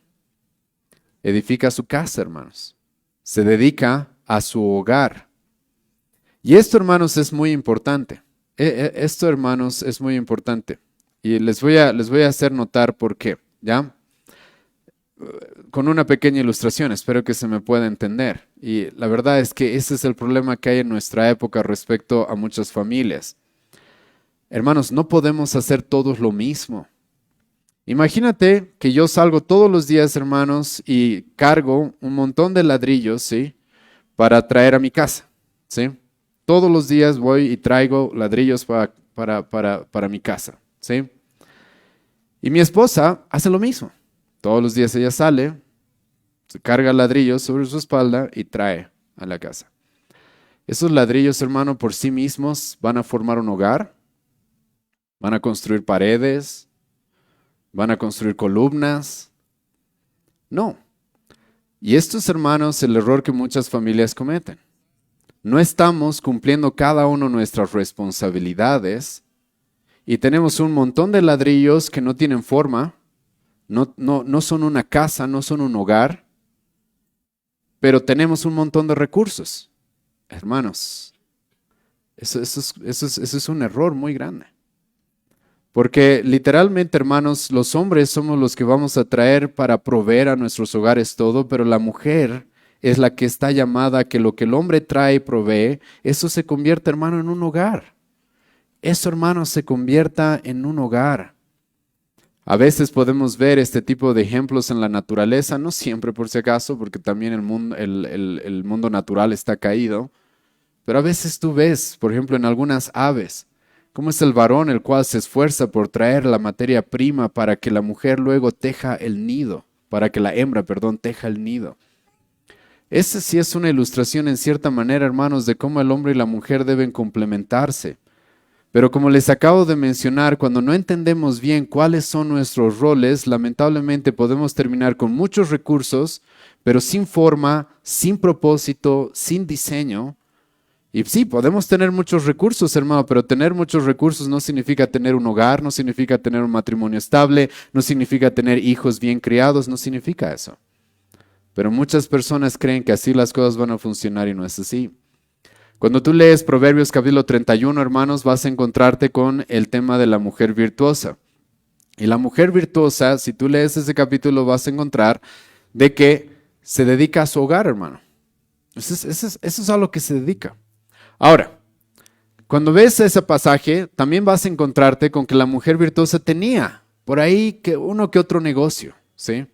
Edifica su casa, hermanos. Se dedica a su hogar. Y esto, hermanos, es muy importante. Esto, hermanos, es muy importante. Y les voy a hacer notar por qué, ¿ya? Con una pequeña ilustración, espero que se me pueda entender. Y la verdad es que ese es el problema que hay en nuestra época respecto a muchas familias. Hermanos, no podemos hacer todos lo mismo. Imagínate que yo salgo todos los días, hermanos, y cargo un montón de ladrillos, ¿sí? Para traer a mi casa, ¿sí? Todos los días voy y traigo ladrillos para mi casa, ¿sí? Y mi esposa hace lo mismo. Todos los días ella sale, se carga ladrillos sobre su espalda y trae a la casa. Esos ladrillos, hermano, por sí mismos van a formar un hogar, van a construir paredes, van a construir columnas. No. Y esto es, hermanos, el error que muchas familias cometen. No estamos cumpliendo cada uno nuestras responsabilidades y tenemos un montón de ladrillos que no tienen forma, no son una casa, no son un hogar, pero tenemos un montón de recursos. Hermanos, eso es un error muy grande. Porque literalmente, hermanos, los hombres somos los que vamos a traer para proveer a nuestros hogares todo, pero la mujer es la que está llamada a que lo que el hombre trae y provee, eso se convierta, hermano, en un hogar. Eso, hermano, se convierta en un hogar. A veces podemos ver este tipo de ejemplos en la naturaleza, no siempre por si acaso, porque también el mundo natural está caído, pero a veces tú ves, por ejemplo, en algunas aves, cómo es el varón el cual se esfuerza por traer la materia prima para que la mujer luego teja el nido, para que la hembra, perdón, teja el nido. Esa sí es una ilustración en cierta manera, hermanos, de cómo el hombre y la mujer deben complementarse. Pero como les acabo de mencionar, cuando no entendemos bien cuáles son nuestros roles, lamentablemente podemos terminar con muchos recursos, pero sin forma, sin propósito, sin diseño. Y sí, podemos tener muchos recursos, hermano, pero tener muchos recursos no significa tener un hogar, no significa tener un matrimonio estable, no significa tener hijos bien criados, no significa eso. Pero muchas personas creen que así las cosas van a funcionar y no es así. Cuando tú lees Proverbios capítulo 31, hermanos, vas a encontrarte con el tema de la mujer virtuosa. Y la mujer virtuosa, si tú lees ese capítulo, vas a encontrar de que se dedica a su hogar, hermano. Eso es a lo que se dedica. Ahora, cuando ves ese pasaje, también vas a encontrarte con que la mujer virtuosa tenía por ahí uno que otro negocio, ¿sí?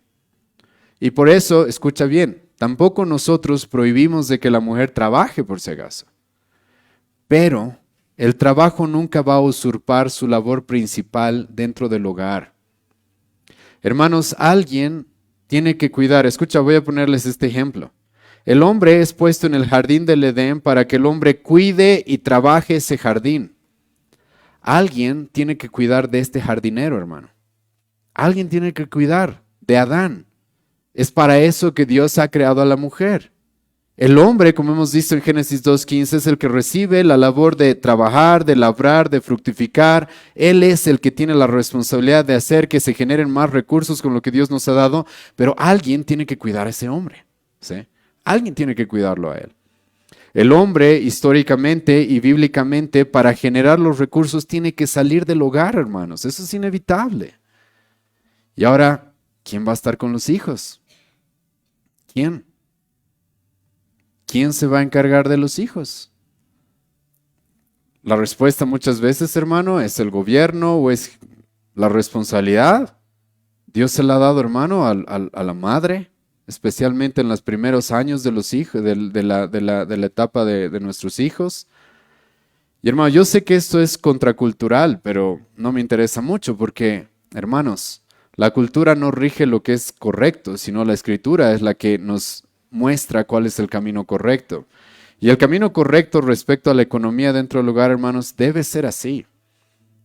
Y por eso, escucha bien, tampoco nosotros prohibimos de que la mujer trabaje por si acaso. Pero el trabajo nunca va a usurpar su labor principal dentro del hogar. Hermanos, alguien tiene que cuidar. Escucha, voy a ponerles este ejemplo. El hombre es puesto en el jardín del Edén para que el hombre cuide y trabaje ese jardín. Alguien tiene que cuidar de este jardinero, hermano. Alguien tiene que cuidar de Adán. Es para eso que Dios ha creado a la mujer. El hombre, como hemos visto en Génesis 2:15, es el que recibe la labor de trabajar, de labrar, de fructificar. Él es el que tiene la responsabilidad de hacer que se generen más recursos con lo que Dios nos ha dado, pero alguien tiene que cuidar a ese hombre, ¿sí? Alguien tiene que cuidarlo a él. El hombre, históricamente y bíblicamente, para generar los recursos, tiene que salir del hogar, hermanos. Eso es inevitable. Y ahora, ¿quién va a estar con los hijos? ¿Quién? ¿Quién se va a encargar de los hijos? La respuesta muchas veces, hermano, es el gobierno o es la responsabilidad. Dios se la ha dado, hermano, a la madre, especialmente en los primeros años de los hijos, de la etapa de nuestros hijos. Y hermano, yo sé que esto es contracultural, pero no me interesa mucho porque, hermanos, la cultura no rige lo que es correcto, sino la escritura es la que nos muestra cuál es el camino correcto. Y el camino correcto respecto a la economía dentro del hogar, hermanos, debe ser así.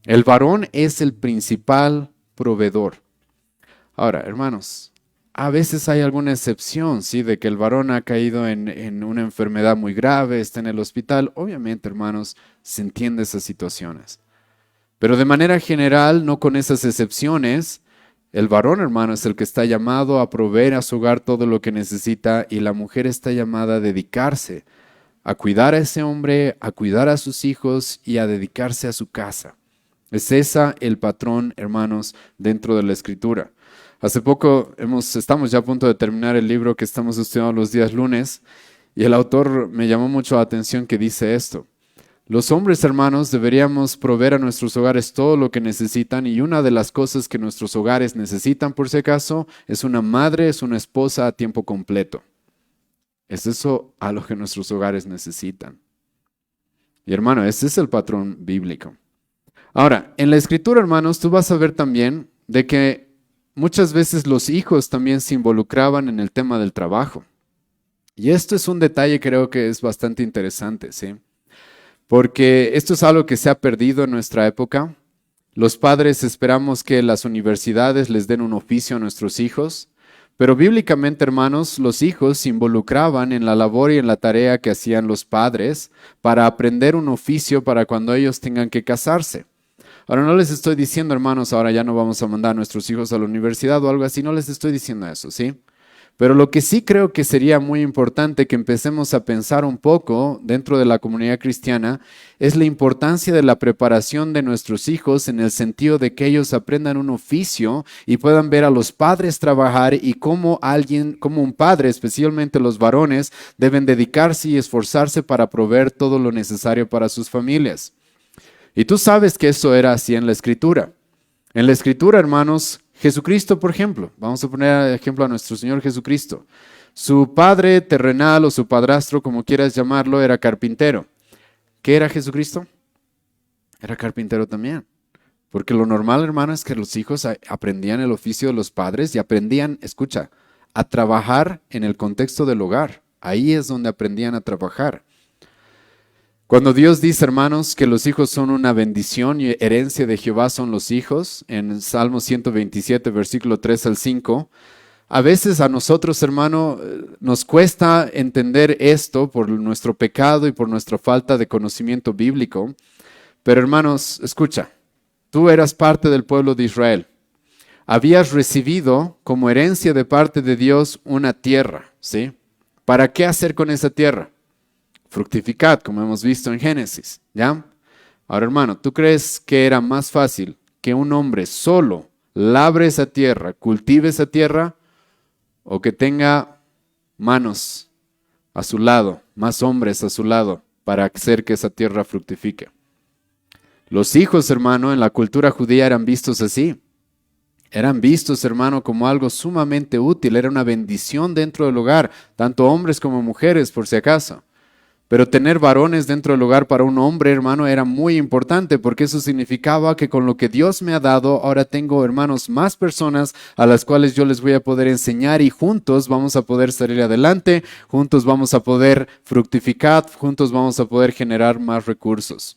El varón es el principal proveedor. Ahora, hermanos, a veces hay alguna excepción, ¿sí? De que el varón ha caído en una enfermedad muy grave, está en el hospital. Obviamente, hermanos, se entiende esas situaciones. Pero de manera general, no con esas excepciones, el varón, hermano, es el que está llamado a proveer a su hogar todo lo que necesita y la mujer está llamada a dedicarse, a cuidar a ese hombre, a cuidar a sus hijos y a dedicarse a su casa. Es ese el patrón, hermanos, dentro de la Escritura. Hace poco estamos ya a punto de terminar el libro que estamos estudiando los días lunes y el autor me llamó mucho la atención que dice esto. Los hombres, hermanos, deberíamos proveer a nuestros hogares todo lo que necesitan y una de las cosas que nuestros hogares necesitan, por si acaso, es una madre, es una esposa a tiempo completo. Es eso a lo que nuestros hogares necesitan. Y hermano, ese es el patrón bíblico. Ahora, en la Escritura, hermanos, tú vas a ver también de que muchas veces los hijos también se involucraban en el tema del trabajo. Y esto es un detalle que creo que es bastante interesante, ¿sí? Porque esto es algo que se ha perdido en nuestra época. Los padres esperamos que las universidades les den un oficio a nuestros hijos, pero bíblicamente, hermanos, los hijos se involucraban en la labor y en la tarea que hacían los padres para aprender un oficio para cuando ellos tengan que casarse. Ahora no les estoy diciendo, hermanos, ahora ya no vamos a mandar a nuestros hijos a la universidad o algo así, no les estoy diciendo eso, ¿sí? Pero lo que sí creo que sería muy importante que empecemos a pensar un poco dentro de la comunidad cristiana es la importancia de la preparación de nuestros hijos en el sentido de que ellos aprendan un oficio y puedan ver a los padres trabajar y cómo un padre, especialmente los varones, deben dedicarse y esforzarse para proveer todo lo necesario para sus familias. Y tú sabes que eso era así en la Escritura. En la Escritura, hermanos, Jesucristo, por ejemplo, vamos a poner ejemplo a nuestro Señor Jesucristo. Su padre terrenal o su padrastro, como quieras llamarlo, era carpintero. ¿Qué era Jesucristo? Era carpintero también. Porque lo normal, hermano, es que los hijos aprendían el oficio de los padres y aprendían, escucha, a trabajar en el contexto del hogar. Ahí es donde aprendían a trabajar. Cuando Dios dice, hermanos, que los hijos son una bendición y herencia de Jehová son los hijos, en Salmo 127, versículo 3 al 5, a veces a nosotros, hermano, nos cuesta entender esto por nuestro pecado y por nuestra falta de conocimiento bíblico. Pero hermanos, escucha, tú eras parte del pueblo de Israel. Habías recibido como herencia de parte de Dios una tierra, ¿sí? ¿Para qué hacer con esa tierra? Fructificad, como hemos visto en Génesis, ¿ya? Ahora, hermano, ¿tú crees que era más fácil que un hombre solo labre esa tierra, cultive esa tierra, o que tenga manos a su lado, más hombres a su lado, para hacer que esa tierra fructifique? Los hijos, hermano, en la cultura judía eran vistos así. Eran vistos, hermano, como algo sumamente útil. Era una bendición dentro del hogar, tanto hombres como mujeres, por si acaso. Pero tener varones dentro del hogar para un hombre, hermano, era muy importante porque eso significaba que con lo que Dios me ha dado, ahora tengo, hermanos, más personas a las cuales yo les voy a poder enseñar y juntos vamos a poder salir adelante, juntos vamos a poder fructificar, juntos vamos a poder generar más recursos.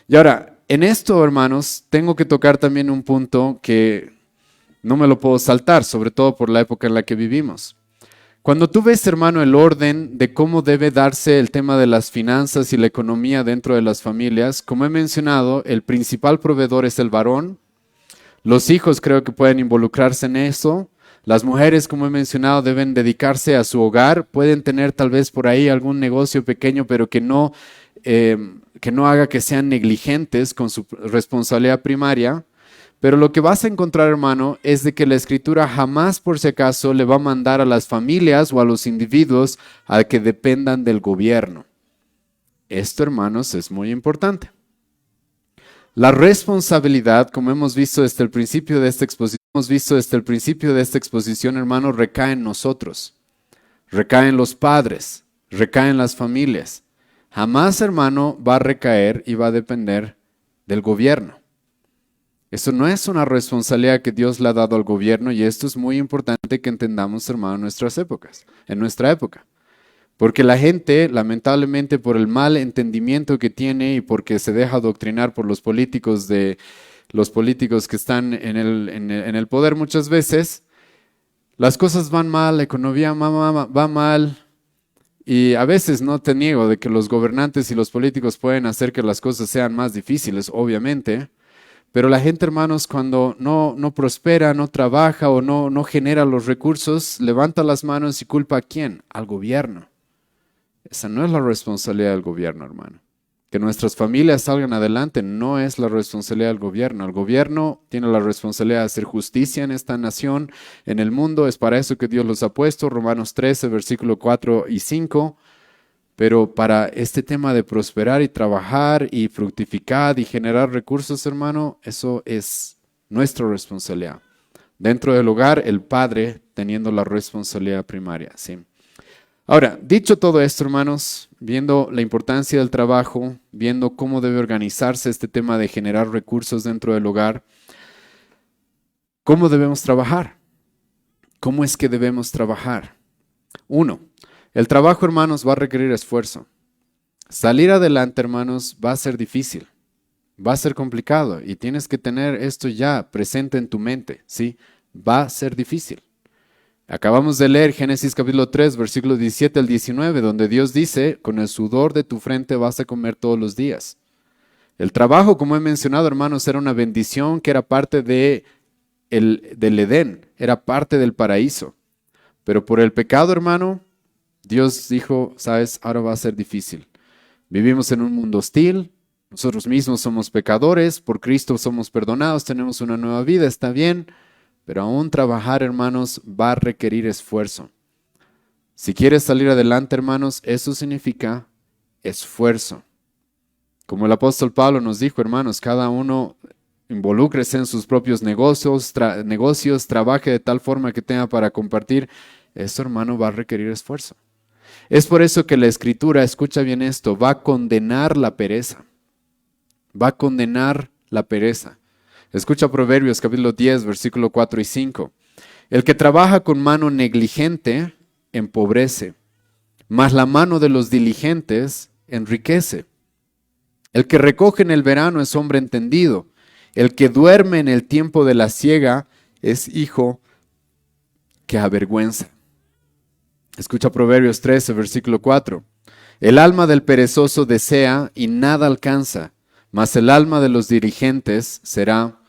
Y ahora, en esto, hermanos, tengo que tocar también un punto que no me lo puedo saltar, sobre todo por la época en la que vivimos. Cuando tú ves, hermano, el orden de cómo debe darse el tema de las finanzas y la economía dentro de las familias, como he mencionado, el principal proveedor es el varón. Los hijos creo que pueden involucrarse en eso. Las mujeres, como he mencionado, deben dedicarse a su hogar. Pueden tener tal vez por ahí algún negocio pequeño, pero que no haga que sean negligentes con su responsabilidad primaria. Pero lo que vas a encontrar, hermano, es de que la Escritura jamás, por si acaso, le va a mandar a las familias o a los individuos a que dependan del gobierno. Esto, hermanos, es muy importante. La responsabilidad, como hemos visto desde el principio de esta exposición, hermano, recae en nosotros. Recae en los padres, recae en las familias. Jamás, hermano, va a recaer y va a depender del gobierno. Eso no es una responsabilidad que Dios le ha dado al gobierno y esto es muy importante que entendamos, hermano, en nuestra época. Porque la gente, lamentablemente, por el mal entendimiento que tiene y porque se deja adoctrinar por los políticos que están en el poder muchas veces, las cosas van mal, la economía va mal. Y a veces no te niego de que los gobernantes y los políticos pueden hacer que las cosas sean más difíciles, obviamente. Pero la gente, hermanos, cuando no prospera, no trabaja o no genera los recursos, levanta las manos y culpa ¿a quién? Al gobierno. Esa no es la responsabilidad del gobierno, hermano. Que nuestras familias salgan adelante no es la responsabilidad del gobierno. El gobierno tiene la responsabilidad de hacer justicia en esta nación, en el mundo. Es para eso que Dios los ha puesto. Romanos 13, versículo 4 y 5. Pero para este tema de prosperar y trabajar y fructificar y generar recursos, hermano, eso es nuestra responsabilidad. Dentro del hogar, el padre teniendo la responsabilidad primaria, ¿sí? Ahora, dicho todo esto, hermanos, viendo la importancia del trabajo, viendo cómo debe organizarse este tema de generar recursos dentro del hogar, ¿cómo debemos trabajar? ¿Cómo es que debemos trabajar? Uno, el trabajo, hermanos, va a requerir esfuerzo. Salir adelante, hermanos, va a ser difícil, va a ser complicado y tienes que tener esto ya presente en tu mente, ¿sí? Va a ser difícil. Acabamos de leer Génesis capítulo 3, versículos 17 al 19, donde Dios dice, con el sudor de tu frente vas a comer todos los días. El trabajo, como he mencionado, hermanos, era una bendición que era parte del Edén, era parte del paraíso. Pero por el pecado, hermano, Dios dijo, sabes, ahora va a ser difícil. Vivimos en un mundo hostil, nosotros mismos somos pecadores, por Cristo somos perdonados, tenemos una nueva vida, está bien, pero aún trabajar, hermanos, va a requerir esfuerzo. Si quieres salir adelante, hermanos, eso significa esfuerzo. Como el apóstol Pablo nos dijo, hermanos, cada uno involúcrese en sus propios negocios, trabaje de tal forma que tenga para compartir. Eso, hermano, va a requerir esfuerzo. Es por eso que la Escritura, escucha bien esto, va a condenar la pereza. Va a condenar la pereza. Escucha Proverbios capítulo 10, versículo 4 y 5. El que trabaja con mano negligente empobrece, mas la mano de los diligentes enriquece. El que recoge en el verano es hombre entendido. El que duerme en el tiempo de la siega es hijo que avergüenza. Escucha Proverbios 13, versículo 4. El alma del perezoso desea y nada alcanza, mas el alma de los diligentes será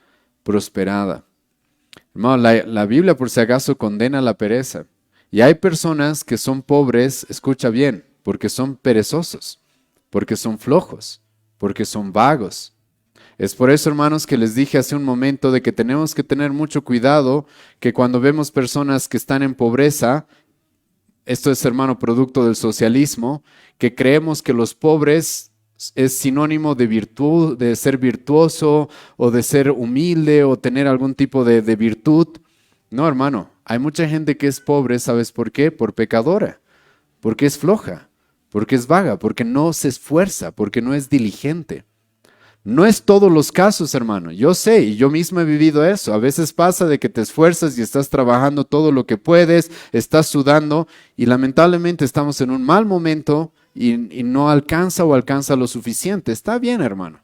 prosperada. Hermano, la Biblia por si acaso condena la pereza. Y hay personas que son pobres, escucha bien, porque son perezosos, porque son flojos, porque son vagos. Es por eso, hermanos, que les dije hace un momento de que tenemos que tener mucho cuidado que cuando vemos personas que están en pobreza, esto es, hermano, producto del socialismo, que creemos que los pobres es sinónimo de virtud, de ser virtuoso o de ser humilde o tener algún tipo de virtud. No, hermano, hay mucha gente que es pobre, ¿sabes por qué? Por pecadora, porque es floja, porque es vaga, porque no se esfuerza, porque no es diligente. No es todos los casos, hermano. Yo sé y yo mismo he vivido eso. A veces pasa de que te esfuerzas y estás trabajando todo lo que puedes, estás sudando y lamentablemente estamos en un mal momento y no alcanza o alcanza lo suficiente. Está bien, hermano.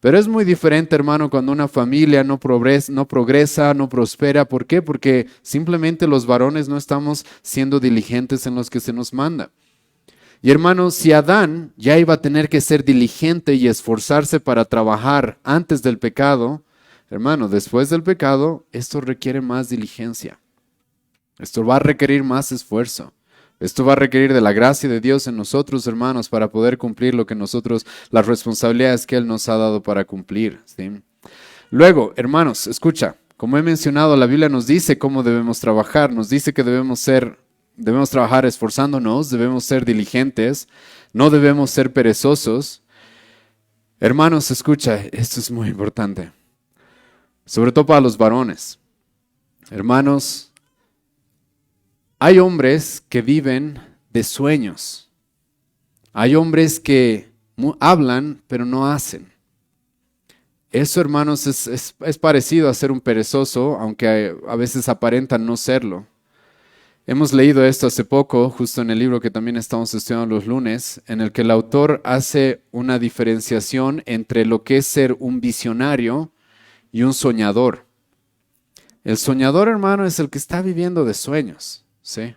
Pero es muy diferente, hermano, cuando una familia no progresa, no prospera. ¿Por qué? Porque simplemente los varones no estamos siendo diligentes en los que se nos manda. Y hermano, si Adán ya iba a tener que ser diligente y esforzarse para trabajar antes del pecado, hermano, después del pecado, esto requiere más diligencia. Esto va a requerir más esfuerzo. Esto va a requerir de la gracia de Dios en nosotros, hermanos, para poder cumplir lo que nosotros, las responsabilidades que Él nos ha dado para cumplir. ¿Sí? Luego, hermanos, escucha, como he mencionado, la Biblia nos dice cómo debemos trabajar, nos dice que debemos trabajar esforzándonos, debemos ser diligentes, no debemos ser perezosos. Hermanos, escucha, esto es muy importante, sobre todo para los varones. Hermanos, hay hombres que viven de sueños. Hay hombres que hablan, pero no hacen. Eso, hermanos, es parecido a ser un perezoso, aunque a veces aparentan no serlo. Hemos leído esto hace poco, justo en el libro que también estamos estudiando los lunes, en el que el autor hace una diferenciación entre lo que es ser un visionario y un soñador. El soñador, hermano, es el que está viviendo de sueños, ¿sí?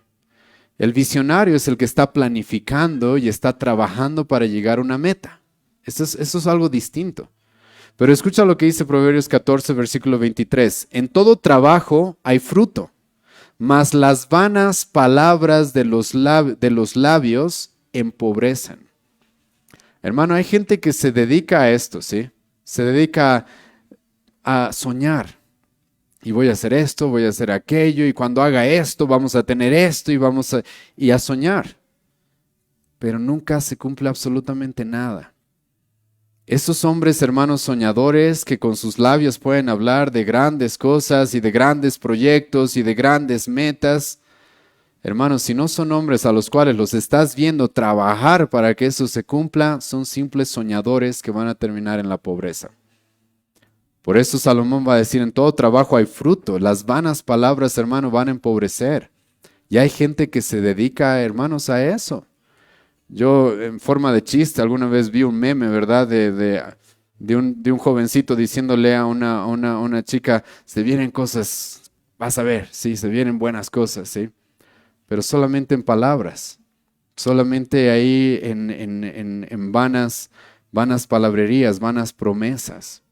El visionario es el que está planificando y está trabajando para llegar a una meta. Eso es algo distinto. Pero escucha lo que dice Proverbios 14, versículo 23. En todo trabajo hay fruto, mas las vanas palabras de los labios empobrecen. Hermano, hay gente que se dedica a esto, ¿sí? Se dedica a soñar. Y voy a hacer esto, voy a hacer aquello, y cuando haga esto, vamos a tener esto, y a soñar. Pero nunca se cumple absolutamente nada. Estos hombres, hermanos soñadores, que con sus labios pueden hablar de grandes cosas y de grandes proyectos y de grandes metas, hermanos, si no son hombres a los cuales los estás viendo trabajar para que eso se cumpla, son simples soñadores que van a terminar en la pobreza. Por eso Salomón va a decir, en todo trabajo hay fruto. Las vanas palabras, hermano, van a empobrecer. Y hay gente que se dedica, hermanos, a eso. Yo, en forma de chiste, alguna vez vi un meme, ¿verdad? De un jovencito diciéndole a una chica, se vienen cosas, vas a ver, sí, se vienen buenas cosas, ¿sí? Pero solamente en palabras, solamente ahí en vanas palabrerías, vanas promesas.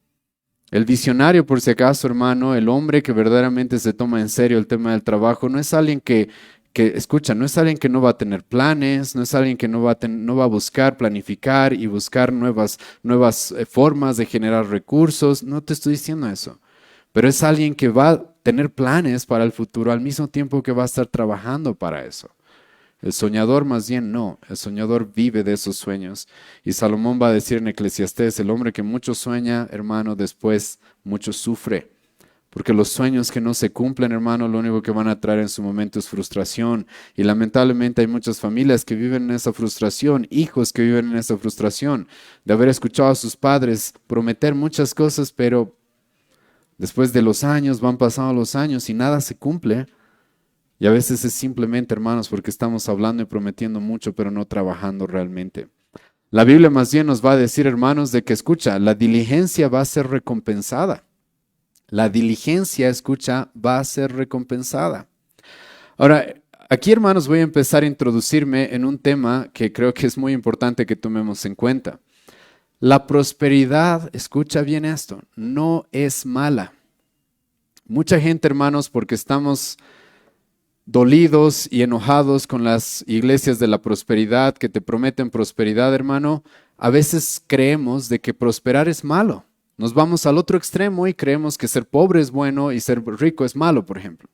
El visionario, por si acaso, hermano, el hombre que verdaderamente se toma en serio el tema del trabajo, no es alguien que escucha, no es alguien que no va a tener planes, no es alguien que no va a buscar planificar y buscar nuevas formas de generar recursos. No te estoy diciendo eso, pero es alguien que va a tener planes para el futuro al mismo tiempo que va a estar trabajando para eso. El soñador más bien no, el soñador vive de esos sueños. Y Salomón va a decir en Eclesiastés, el hombre que mucho sueña, hermano, después mucho sufre. Porque los sueños que no se cumplen, hermano, lo único que van a traer en su momento es frustración. Y lamentablemente hay muchas familias que viven en esa frustración, hijos que viven en esa frustración, de haber escuchado a sus padres prometer muchas cosas, pero después de los años, van pasando los años y nada se cumple. Y a veces es simplemente, hermanos, porque estamos hablando y prometiendo mucho, pero no trabajando realmente. La Biblia más bien nos va a decir, hermanos, de que escucha, la diligencia va a ser recompensada. La diligencia, escucha, va a ser recompensada. Ahora, aquí, hermanos, voy a empezar a introducirme en un tema que creo que es muy importante que tomemos en cuenta. La prosperidad, escucha bien esto, no es mala. Mucha gente, hermanos, porque estamos dolidos y enojados con las iglesias de la prosperidad que te prometen prosperidad, hermano, a veces creemos de que prosperar es malo. Nos vamos al otro extremo y creemos que ser pobre es bueno y ser rico es malo, por ejemplo.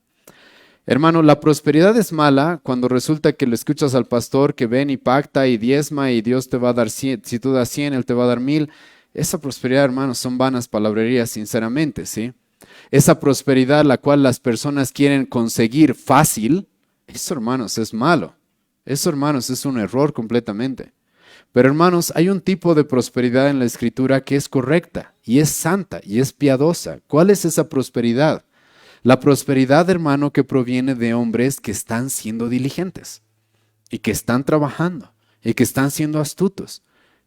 Hermano, la prosperidad es mala cuando resulta que le escuchas al pastor que ven y pacta y diezma y Dios te va a dar 100, si tú das 100, Él te va a dar 1000. Esa prosperidad, hermanos, son vanas palabrerías, sinceramente, ¿sí? Esa prosperidad la cual las personas quieren conseguir fácil, eso, hermanos, es malo. Eso, hermanos, es un error completamente. Pero, hermanos, hay un tipo de prosperidad en la Escritura que es correcta y es santa y es piadosa. ¿Cuál es esa prosperidad? La prosperidad, hermano, que proviene de hombres que están siendo diligentes y que están trabajando y que están siendo astutos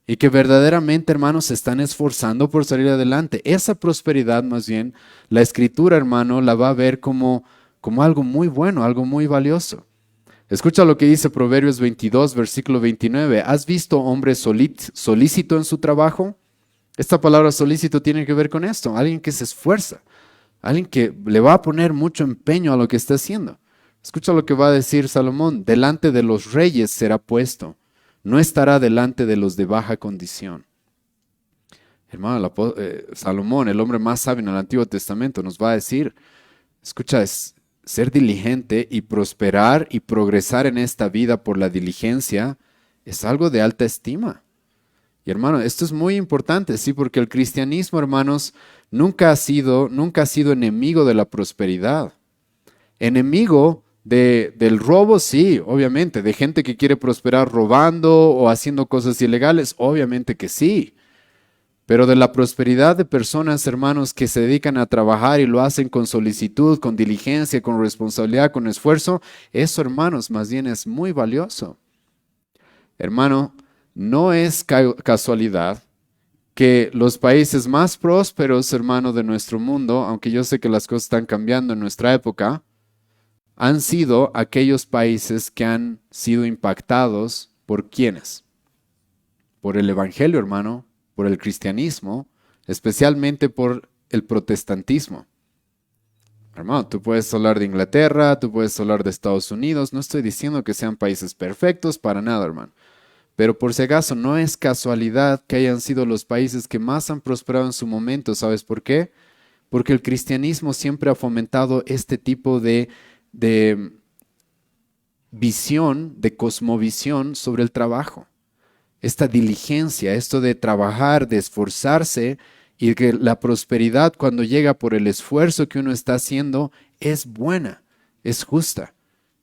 y que verdaderamente, hermanos, se están esforzando por salir adelante. Esa prosperidad, más bien, la Escritura, hermano, la va a ver como algo muy bueno, algo muy valioso. Escucha lo que dice Proverbios 22, versículo 29. ¿Has visto hombre solícito en su trabajo? Esta palabra solícito tiene que ver con esto, alguien que se esfuerza. Alguien que le va a poner mucho empeño a lo que está haciendo. Escucha lo que va a decir Salomón. Delante de los reyes será puesto. No estará delante de los de baja condición. Hermano, Salomón, el hombre más sabio en el Antiguo Testamento, nos va a decir, escucha, es ser diligente y prosperar y progresar en esta vida por la diligencia es algo de alta estima. Y hermano, esto es muy importante, sí, porque el cristianismo, hermanos, nunca ha sido enemigo de la prosperidad. Enemigo del robo, sí, obviamente, de gente que quiere prosperar robando o haciendo cosas ilegales, obviamente que sí. Pero de la prosperidad de personas, hermanos, que se dedican a trabajar y lo hacen con solicitud, con diligencia, con responsabilidad, con esfuerzo, eso, hermanos, más bien es muy valioso. Hermano, no es casualidad que los países más prósperos, hermano, de nuestro mundo, aunque yo sé que las cosas están cambiando en nuestra época, han sido aquellos países que han sido impactados por ¿quiénes? Por el Evangelio, hermano, por el cristianismo, especialmente por el protestantismo. Hermano, tú puedes hablar de Inglaterra, tú puedes hablar de Estados Unidos, no estoy diciendo que sean países perfectos, para nada, hermano. Pero por si acaso, no es casualidad que hayan sido los países que más han prosperado en su momento. ¿Sabes por qué? Porque el cristianismo siempre ha fomentado este tipo de visión, de cosmovisión sobre el trabajo. Esta diligencia, esto de trabajar, de esforzarse y que la prosperidad cuando llega por el esfuerzo que uno está haciendo es buena, es justa.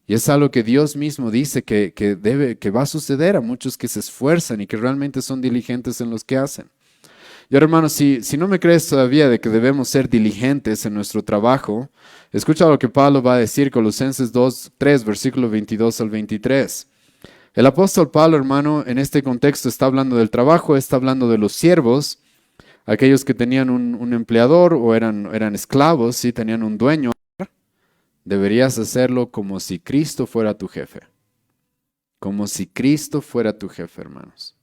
Y es algo que Dios mismo dice que va a suceder a muchos que se esfuerzan y que realmente son diligentes en los que hacen. Y ahora, hermanos, si no me crees todavía de que debemos ser diligentes en nuestro trabajo, escucha lo que Pablo va a decir, Colosenses 2, 3, versículo 22 al 23. El apóstol Pablo, hermano, en este contexto está hablando del trabajo, está hablando de los siervos, aquellos que tenían un empleador o eran esclavos, ¿sí? Tenían un dueño. Deberías hacerlo como si Cristo fuera tu jefe. Como si Cristo fuera tu jefe, hermanos.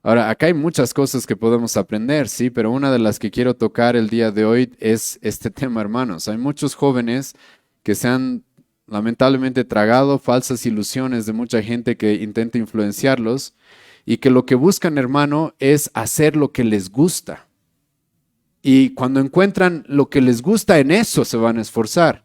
Ahora, acá hay muchas cosas que podemos aprender, sí, pero una de las que quiero tocar el día de hoy es este tema, hermanos. Hay muchos jóvenes que se han lamentablemente tragado falsas ilusiones de mucha gente que intenta influenciarlos y que lo que buscan, hermano, es hacer lo que les gusta. Y cuando encuentran lo que les gusta, en eso se van a esforzar.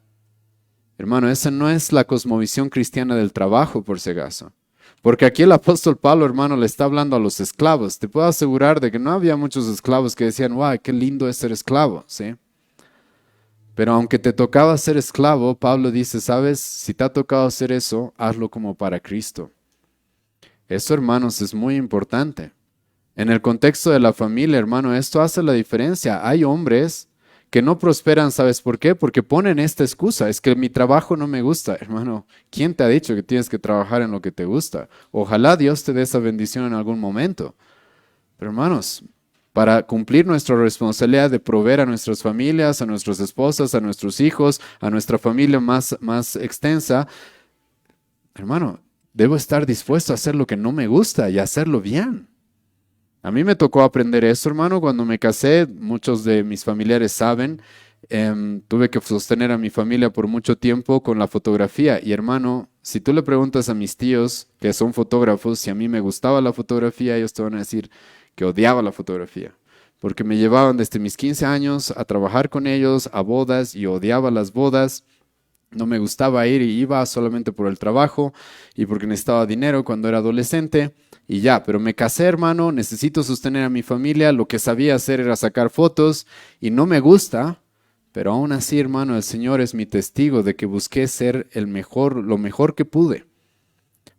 Hermano, esa no es la cosmovisión cristiana del trabajo, por si acaso. Porque aquí el apóstol Pablo, hermano, le está hablando a los esclavos. Te puedo asegurar de que no había muchos esclavos que decían, wow, qué lindo es ser esclavo, ¿sí? Pero aunque te tocaba ser esclavo, Pablo dice, sabes, si te ha tocado hacer eso, hazlo como para Cristo. Eso, hermanos, es muy importante. En el contexto de la familia, hermano, esto hace la diferencia. Hay hombres que no prosperan, ¿sabes por qué? Porque ponen esta excusa, es que mi trabajo no me gusta. Hermano, ¿quién te ha dicho que tienes que trabajar en lo que te gusta? Ojalá Dios te dé esa bendición en algún momento. Pero hermanos, para cumplir nuestra responsabilidad de proveer a nuestras familias, a nuestras esposas, a nuestros hijos, a nuestra familia más extensa, hermano, debo estar dispuesto a hacer lo que no me gusta y hacerlo bien. A mí me tocó aprender eso, hermano, cuando me casé. Muchos de mis familiares saben, tuve que sostener a mi familia por mucho tiempo con la fotografía. Y hermano, si tú le preguntas a mis tíos, que son fotógrafos, si a mí me gustaba la fotografía, ellos te van a decir que odiaba la fotografía. Porque me llevaban desde mis 15 años a trabajar con ellos, a bodas, y odiaba las bodas. No me gustaba ir y iba solamente por el trabajo y porque necesitaba dinero cuando era adolescente y ya, pero me casé, hermano, necesito sostener a mi familia, lo que sabía hacer era sacar fotos y no me gusta, pero aún así, hermano, el Señor es mi testigo de que busqué ser el mejor, lo mejor que pude.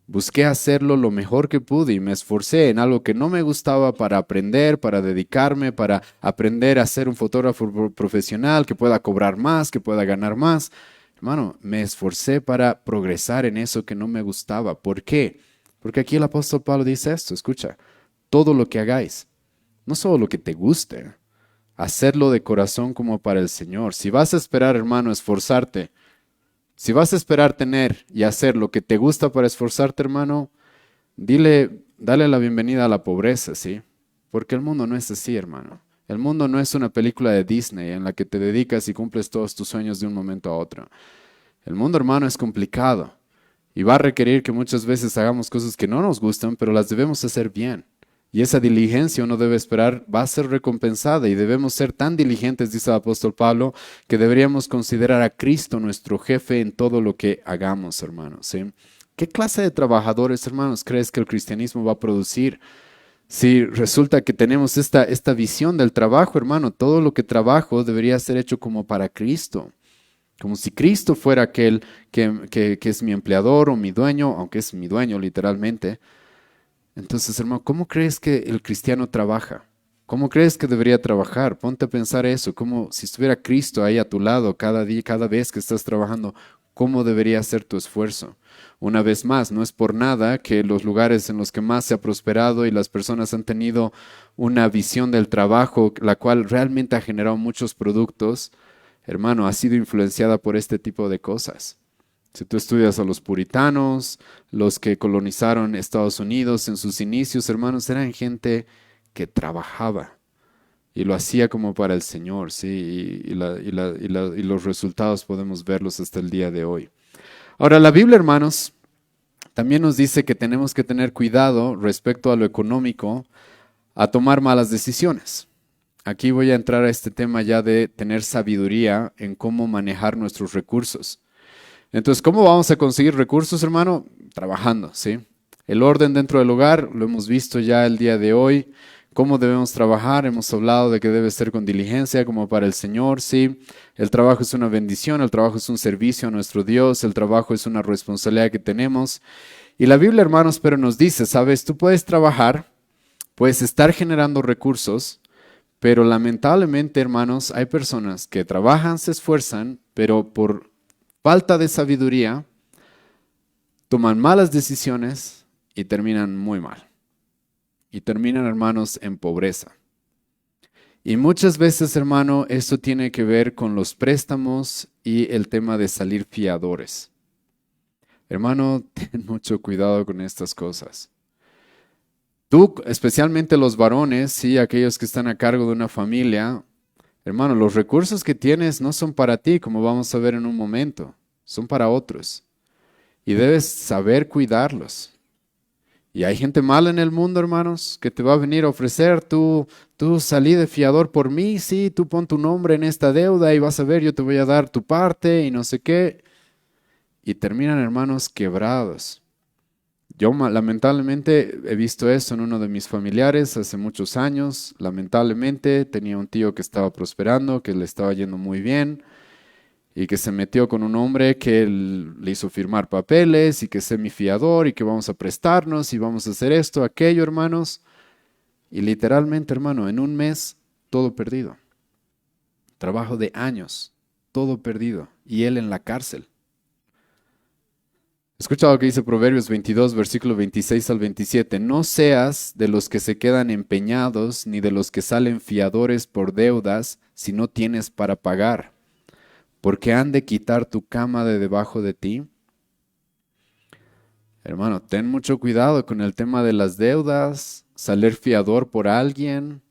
Busqué hacerlo lo mejor que pude y me esforcé en algo que no me gustaba para aprender, para dedicarme, para aprender a ser un fotógrafo profesional que pueda cobrar más, que pueda ganar más. Hermano, me esforcé para progresar en eso que no me gustaba. ¿Por qué? Porque aquí el apóstol Pablo dice esto, escucha, todo lo que hagáis, no solo lo que te guste, hacerlo de corazón como para el Señor. Si vas a esperar, hermano, esforzarte, si vas a esperar tener y hacer lo que te gusta para esforzarte, hermano, dale la bienvenida a la pobreza, ¿sí? Porque el mundo no es así, hermano. El mundo no es una película de Disney en la que te dedicas y cumples todos tus sueños de un momento a otro. El mundo, hermano, es complicado y va a requerir que muchas veces hagamos cosas que no nos gustan, pero las debemos hacer bien. Y esa diligencia uno debe esperar va a ser recompensada y debemos ser tan diligentes, dice el apóstol Pablo, que deberíamos considerar a Cristo nuestro jefe en todo lo que hagamos, hermanos. ¿Sí? ¿Qué clase de trabajadores, hermanos, crees que el cristianismo va a producir? Si resulta que tenemos esta visión del trabajo, hermano, todo lo que trabajo debería ser hecho como para Cristo. Como si Cristo fuera aquel que es mi empleador o mi dueño, aunque es mi dueño literalmente. Entonces, hermano, ¿cómo crees que el cristiano trabaja? ¿Cómo crees que debería trabajar? Ponte a pensar eso, como si estuviera Cristo ahí a tu lado cada día, cada vez que estás trabajando, ¿cómo debería ser tu esfuerzo? Una vez más, no es por nada que los lugares en los que más se ha prosperado y las personas han tenido una visión del trabajo, la cual realmente ha generado muchos productos, hermano, ha sido influenciada por este tipo de cosas. Si tú estudias a los puritanos, los que colonizaron Estados Unidos en sus inicios, hermanos, eran gente que trabajaba y lo hacía como para el Señor, ¿sí? Y los resultados podemos verlos hasta el día de hoy. Ahora, la Biblia, hermanos, también nos dice que tenemos que tener cuidado respecto a lo económico, a tomar malas decisiones. Aquí voy a entrar a este tema ya de tener sabiduría en cómo manejar nuestros recursos. Entonces, ¿cómo vamos a conseguir recursos, hermano? Trabajando, ¿sí? El orden dentro del hogar, lo hemos visto ya el día de hoy. ¿Cómo debemos trabajar? Hemos hablado de que debe ser con diligencia, como para el Señor, ¿sí? El trabajo es una bendición, el trabajo es un servicio a nuestro Dios, el trabajo es una responsabilidad que tenemos. Y la Biblia, hermanos, pero nos dice, ¿sabes? Tú puedes trabajar, puedes estar generando recursos, pero lamentablemente, hermanos, hay personas que trabajan, se esfuerzan, pero por falta de sabiduría, toman malas decisiones y terminan muy mal. Y terminan, hermanos, en pobreza. Y muchas veces, hermano, esto tiene que ver con los préstamos y el tema de salir fiadores. Hermano, ten mucho cuidado con estas cosas. Tú, especialmente los varones, sí, aquellos que están a cargo de una familia, hermano, los recursos que tienes no son para ti, como vamos a ver en un momento, son para otros. Y debes saber cuidarlos. Y hay gente mala en el mundo, hermanos, que te va a venir a ofrecer, tú salí de fiador por mí, sí, tú pon tu nombre en esta deuda y vas a ver, yo te voy a dar tu parte y no sé qué. Y terminan, hermanos, quebrados. Yo lamentablemente he visto eso en uno de mis familiares hace muchos años. Lamentablemente tenía un tío que estaba prosperando, que le estaba yendo muy bien y que se metió con un hombre que le hizo firmar papeles y que es mi fiador y que vamos a prestarnos y vamos a hacer esto, aquello, hermanos. Y literalmente, hermano, en un mes todo perdido. trabajo de años, todo perdido, y él en la cárcel. Escucha lo que dice Proverbios 22, versículo 26 al 27. No seas de los que se quedan empeñados, ni de los que salen fiadores por deudas, si no tienes para pagar, porque han de quitar tu cama de debajo de ti. Hermano, ten mucho cuidado con el tema de las deudas, salir fiador por alguien.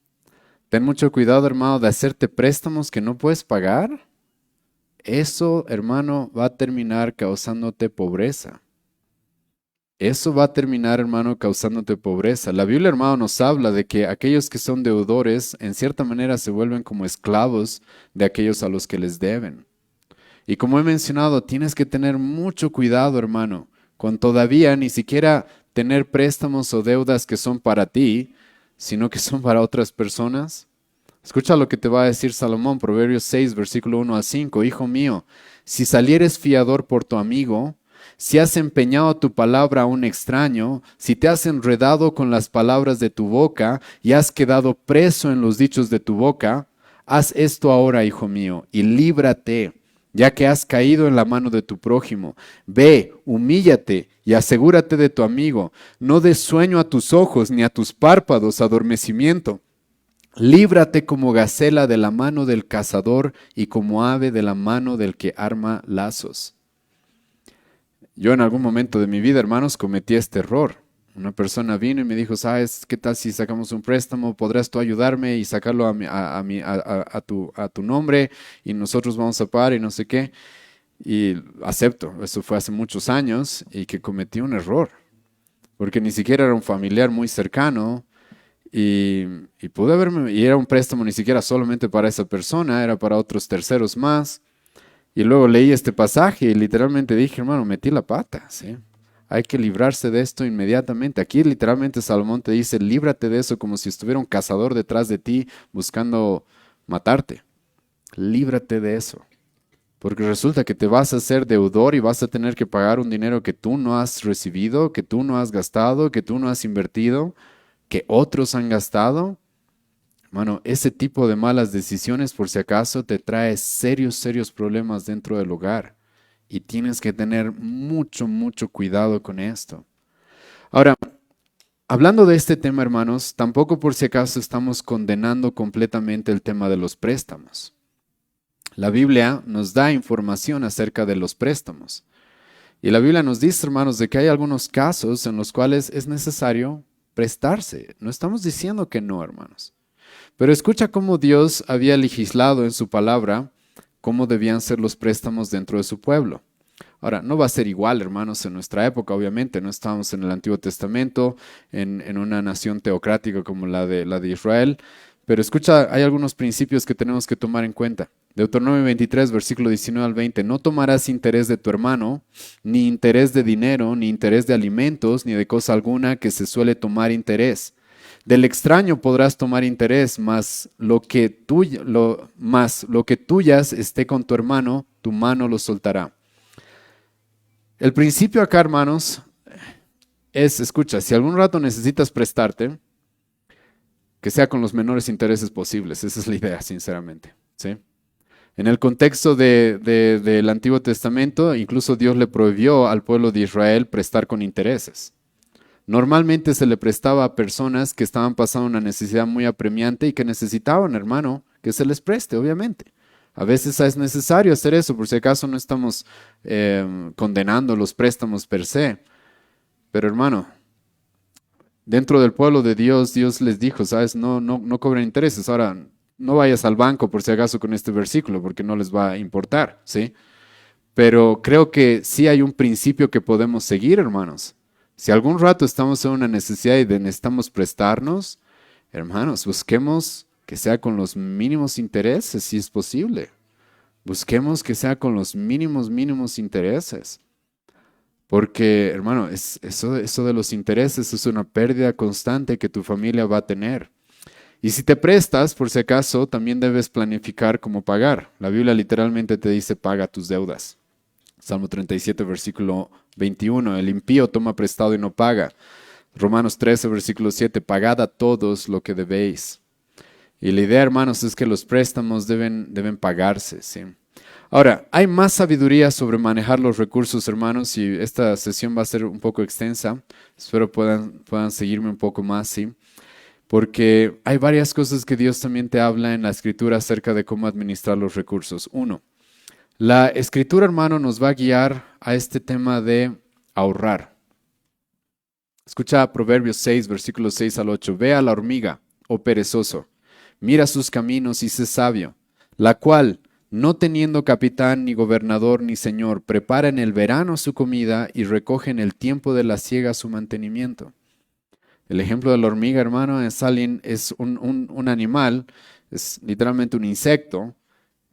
Ten mucho cuidado, hermano, de hacerte préstamos que no puedes pagar. Eso, hermano, va a terminar causándote pobreza. Eso va a terminar, hermano, causándote pobreza. La Biblia, hermano, nos habla de que aquellos que son deudores, en cierta manera, se vuelven como esclavos de aquellos a los que les deben. Y como he mencionado, tienes que tener mucho cuidado, hermano, con todavía ni siquiera tener préstamos o deudas que son para ti, sino que son para otras personas. Escucha lo que te va a decir Salomón, Proverbios 6, versículo 1 a 5. Hijo mío, si salieres fiador por tu amigo, si has empeñado tu palabra a un extraño, si te has enredado con las palabras de tu boca y has quedado preso en los dichos de tu boca, haz esto ahora, hijo mío, y líbrate, ya que has caído en la mano de tu prójimo. Ve, humíllate y asegúrate de tu amigo. No des sueño a tus ojos ni a tus párpados adormecimiento. Líbrate como gacela de la mano del cazador y como ave de la mano del que arma lazos. Yo en algún momento de mi vida, hermanos, cometí este error. Una persona vino y me dijo, ¿sabes qué tal si sacamos un préstamo? ¿Podrás tú ayudarme y sacarlo a tu nombre y nosotros vamos a pagar y no sé qué? Y acepto, eso fue hace muchos años y que cometí un error, porque ni siquiera era un familiar muy cercano y pude haberme, y era un préstamo ni siquiera solamente para esa persona, era para otros terceros más. Y luego leí este pasaje y literalmente dije, hermano, metí la pata, ¿sí? Hay que librarse de esto inmediatamente. Aquí literalmente Salomón te dice, líbrate de eso como si estuviera un cazador detrás de ti buscando matarte. Líbrate de eso. Porque resulta que te vas a hacer deudor y vas a tener que pagar un dinero que tú no has recibido, que tú no has gastado, que tú no has invertido, que otros han gastado. Mano, ese tipo de malas decisiones, por si acaso, te trae serios, serios problemas dentro del hogar. Y tienes que tener mucho, mucho cuidado con esto. Ahora, hablando de este tema, hermanos, tampoco por si acaso estamos condenando completamente el tema de los préstamos. La Biblia nos da información acerca de los préstamos. Y la Biblia nos dice, hermanos, de que hay algunos casos en los cuales es necesario prestarse. No estamos diciendo que no, hermanos. Pero escucha cómo Dios había legislado en su palabra cómo debían ser los préstamos dentro de su pueblo. Ahora, no va a ser igual, hermanos, en nuestra época, obviamente. No estamos en el Antiguo Testamento, en una nación teocrática como la de Israel. Pero escucha, hay algunos principios que tenemos que tomar en cuenta. Deuteronomio 23, versículo 19 al 20. No tomarás interés de tu hermano, ni interés de dinero, ni interés de alimentos, ni de cosa alguna que se suele tomar interés. Del extraño podrás tomar interés, mas lo que tuyas esté con tu hermano, tu mano lo soltará. El principio acá, hermanos, es, escucha, si algún rato necesitas prestarte, que sea con los menores intereses posibles. Esa es la idea, sinceramente, ¿sí? En el contexto del Antiguo Testamento, incluso Dios le prohibió al pueblo de Israel prestar con intereses. Normalmente se le prestaba a personas que estaban pasando una necesidad muy apremiante y que necesitaban, hermano, que se les preste, obviamente. A veces es necesario hacer eso, por si acaso no estamos condenando los préstamos per se. Pero hermano, dentro del pueblo de Dios, Dios les dijo, ¿sabes? No cobren intereses. Ahora, no vayas al banco por si acaso con este versículo, porque no les va a importar, ¿sí? Pero creo que sí hay un principio que podemos seguir, hermanos. Si algún rato estamos en una necesidad y necesitamos prestarnos, hermanos, busquemos que sea con los mínimos intereses, si es posible. Busquemos que sea con los mínimos intereses. Porque, hermano, eso de los intereses es una pérdida constante que tu familia va a tener. Y si te prestas, por si acaso, también debes planificar cómo pagar. La Biblia literalmente te dice, paga tus deudas. Salmo 37, versículo 21, el impío toma prestado y no paga. Romanos 13, versículo 7, pagad a todos lo que debéis. Y la idea, hermanos, es que los préstamos deben pagarse, ¿sí? Ahora, hay más sabiduría sobre manejar los recursos, hermanos, y esta sesión va a ser un poco extensa. Espero puedan seguirme un poco más, ¿sí? Porque hay varias cosas que Dios también te habla en la Escritura acerca de cómo administrar los recursos. Uno, la Escritura, hermano, nos va a guiar a este tema de ahorrar. Escucha Proverbios 6, versículos 6 al 8. Ve a la hormiga, oh perezoso, mira sus caminos y sé sabio, la cual, no teniendo capitán, ni gobernador, ni señor, prepara en el verano su comida y recoge en el tiempo de la siega su mantenimiento. El ejemplo de la hormiga, hermano, es un animal, es literalmente un insecto,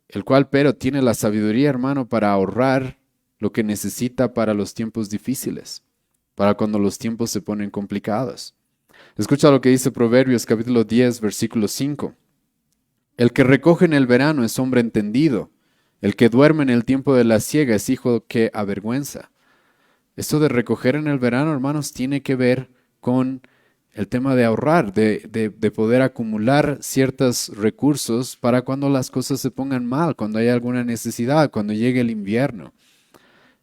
el cual pero tiene la sabiduría, hermano, para ahorrar lo que necesita para los tiempos difíciles, para cuando los tiempos se ponen complicados. Escucha lo que dice Proverbios capítulo 10, versículo 5. El que recoge en el verano es hombre entendido. El que duerme en el tiempo de la siega es hijo que avergüenza. Esto de recoger en el verano, hermanos, tiene que ver con el tema de ahorrar, de poder acumular ciertos recursos para cuando las cosas se pongan mal, cuando hay alguna necesidad, cuando llegue el invierno.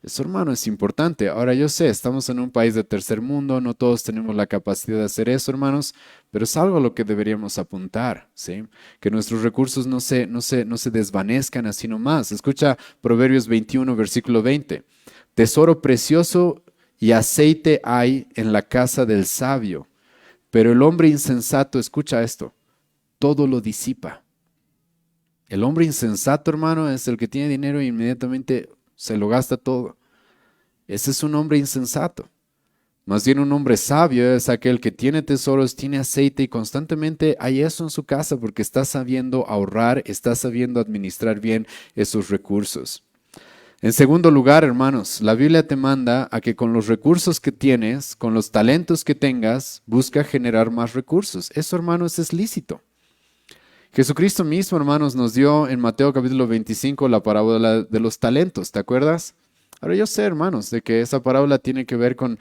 Eso, hermano, es importante. Ahora yo sé, estamos en un país de tercer mundo, no todos tenemos la capacidad de hacer eso, hermanos, pero es algo a lo que deberíamos apuntar, ¿sí? Que nuestros recursos no se desvanezcan así nomás. Escucha Proverbios 21, versículo 20. Tesoro precioso y aceite hay en la casa del sabio, pero el hombre insensato, escucha esto, todo lo disipa. El hombre insensato, hermano, es el que tiene dinero e inmediatamente se lo gasta todo. Ese es un hombre insensato. Más bien un hombre sabio es aquel que tiene tesoros, tiene aceite y constantemente hay eso en su casa porque está sabiendo ahorrar, está sabiendo administrar bien esos recursos. En segundo lugar, hermanos, la Biblia te manda a que con los recursos que tienes, con los talentos que tengas, busca generar más recursos. Eso, hermanos, es lícito. Jesucristo mismo, hermanos, nos dio en Mateo capítulo 25 la parábola de los talentos, ¿te acuerdas? Ahora yo sé, hermanos, de que esa parábola tiene que ver con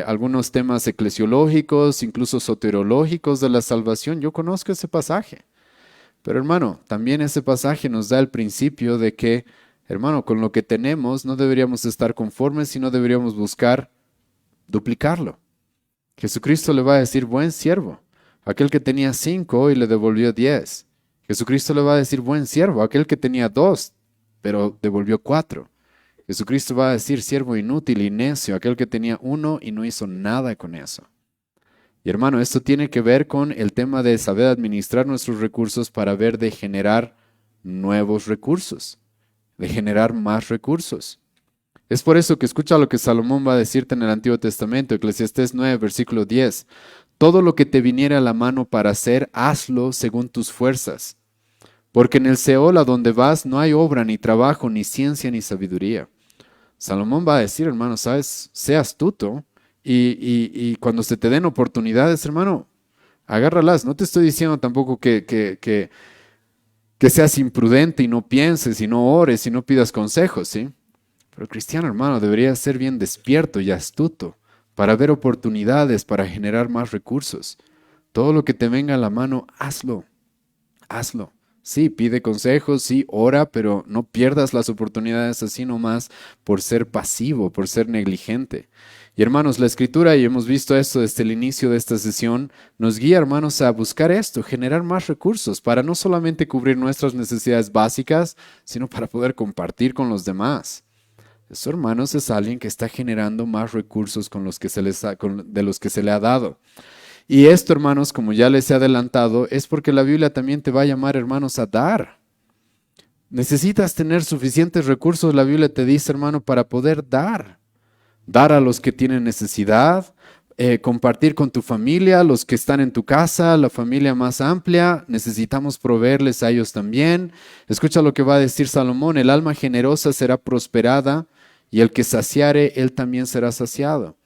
algunos temas eclesiológicos, incluso soteriológicos de la salvación. Yo conozco ese pasaje. Pero hermano, también ese pasaje nos da el principio de que, hermano, con lo que tenemos no deberíamos estar conformes, sino deberíamos buscar duplicarlo. Jesucristo le va a decir, buen siervo, aquel que tenía 5 y le devolvió 10. Jesucristo le va a decir, buen siervo, aquel que tenía 2, pero devolvió 4. Jesucristo va a decir, siervo inútil y necio, aquel que tenía 1 y no hizo nada con eso. Y hermano, esto tiene que ver con el tema de saber administrar nuestros recursos para ver de generar nuevos recursos, de generar más recursos. Es por eso que escucha lo que Salomón va a decirte en el Antiguo Testamento, Eclesiastés 9, versículo 10. Todo lo que te viniera a la mano para hacer, hazlo según tus fuerzas. Porque en el Seol a donde vas no hay obra, ni trabajo, ni ciencia, ni sabiduría. Salomón va a decir, hermano, ¿sabes? Sé astuto y cuando se te den oportunidades, hermano, agárralas. No te estoy diciendo tampoco que seas imprudente y no pienses y no ores y no pidas consejos, ¿sí? Pero el cristiano, hermano, debería ser bien despierto y astuto para ver oportunidades, para generar más recursos. Todo lo que te venga a la mano, hazlo, hazlo. Sí, pide consejos, sí, ora, pero no pierdas las oportunidades así nomás por ser pasivo, por ser negligente. Y hermanos, la escritura, y hemos visto esto desde el inicio de esta sesión, nos guía, hermanos, a buscar esto, generar más recursos para no solamente cubrir nuestras necesidades básicas, sino para poder compartir con los demás. Eso, hermanos, es alguien que está generando más recursos de los que se le ha dado. Y esto, hermanos, como ya les he adelantado, es porque la Biblia también te va a llamar, hermanos, a dar. Necesitas tener suficientes recursos, la Biblia te dice, hermano, para poder dar. Dar a los que tienen necesidad, compartir con tu familia, los que están en tu casa, la familia más amplia, necesitamos proveerles a ellos también. Escucha lo que va a decir Salomón, el alma generosa será prosperada y el que saciare, él también será saciado.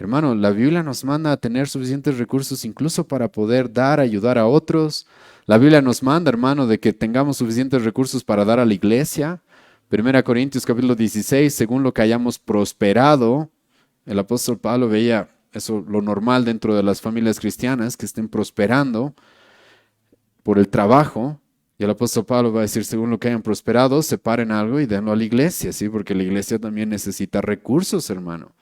Hermano, la Biblia nos manda a tener suficientes recursos incluso para poder dar, ayudar a otros. La Biblia nos manda, hermano, de que tengamos suficientes recursos para dar a la iglesia. 1 Corintios capítulo 16, según lo que hayamos prosperado, el apóstol Pablo veía eso lo normal dentro de las familias cristianas, que estén prosperando. por el trabajo. Y el apóstol Pablo va a decir, según lo que hayan prosperado, separen algo y denlo a la iglesia, ¿sí? Porque la iglesia también necesita recursos, hermano.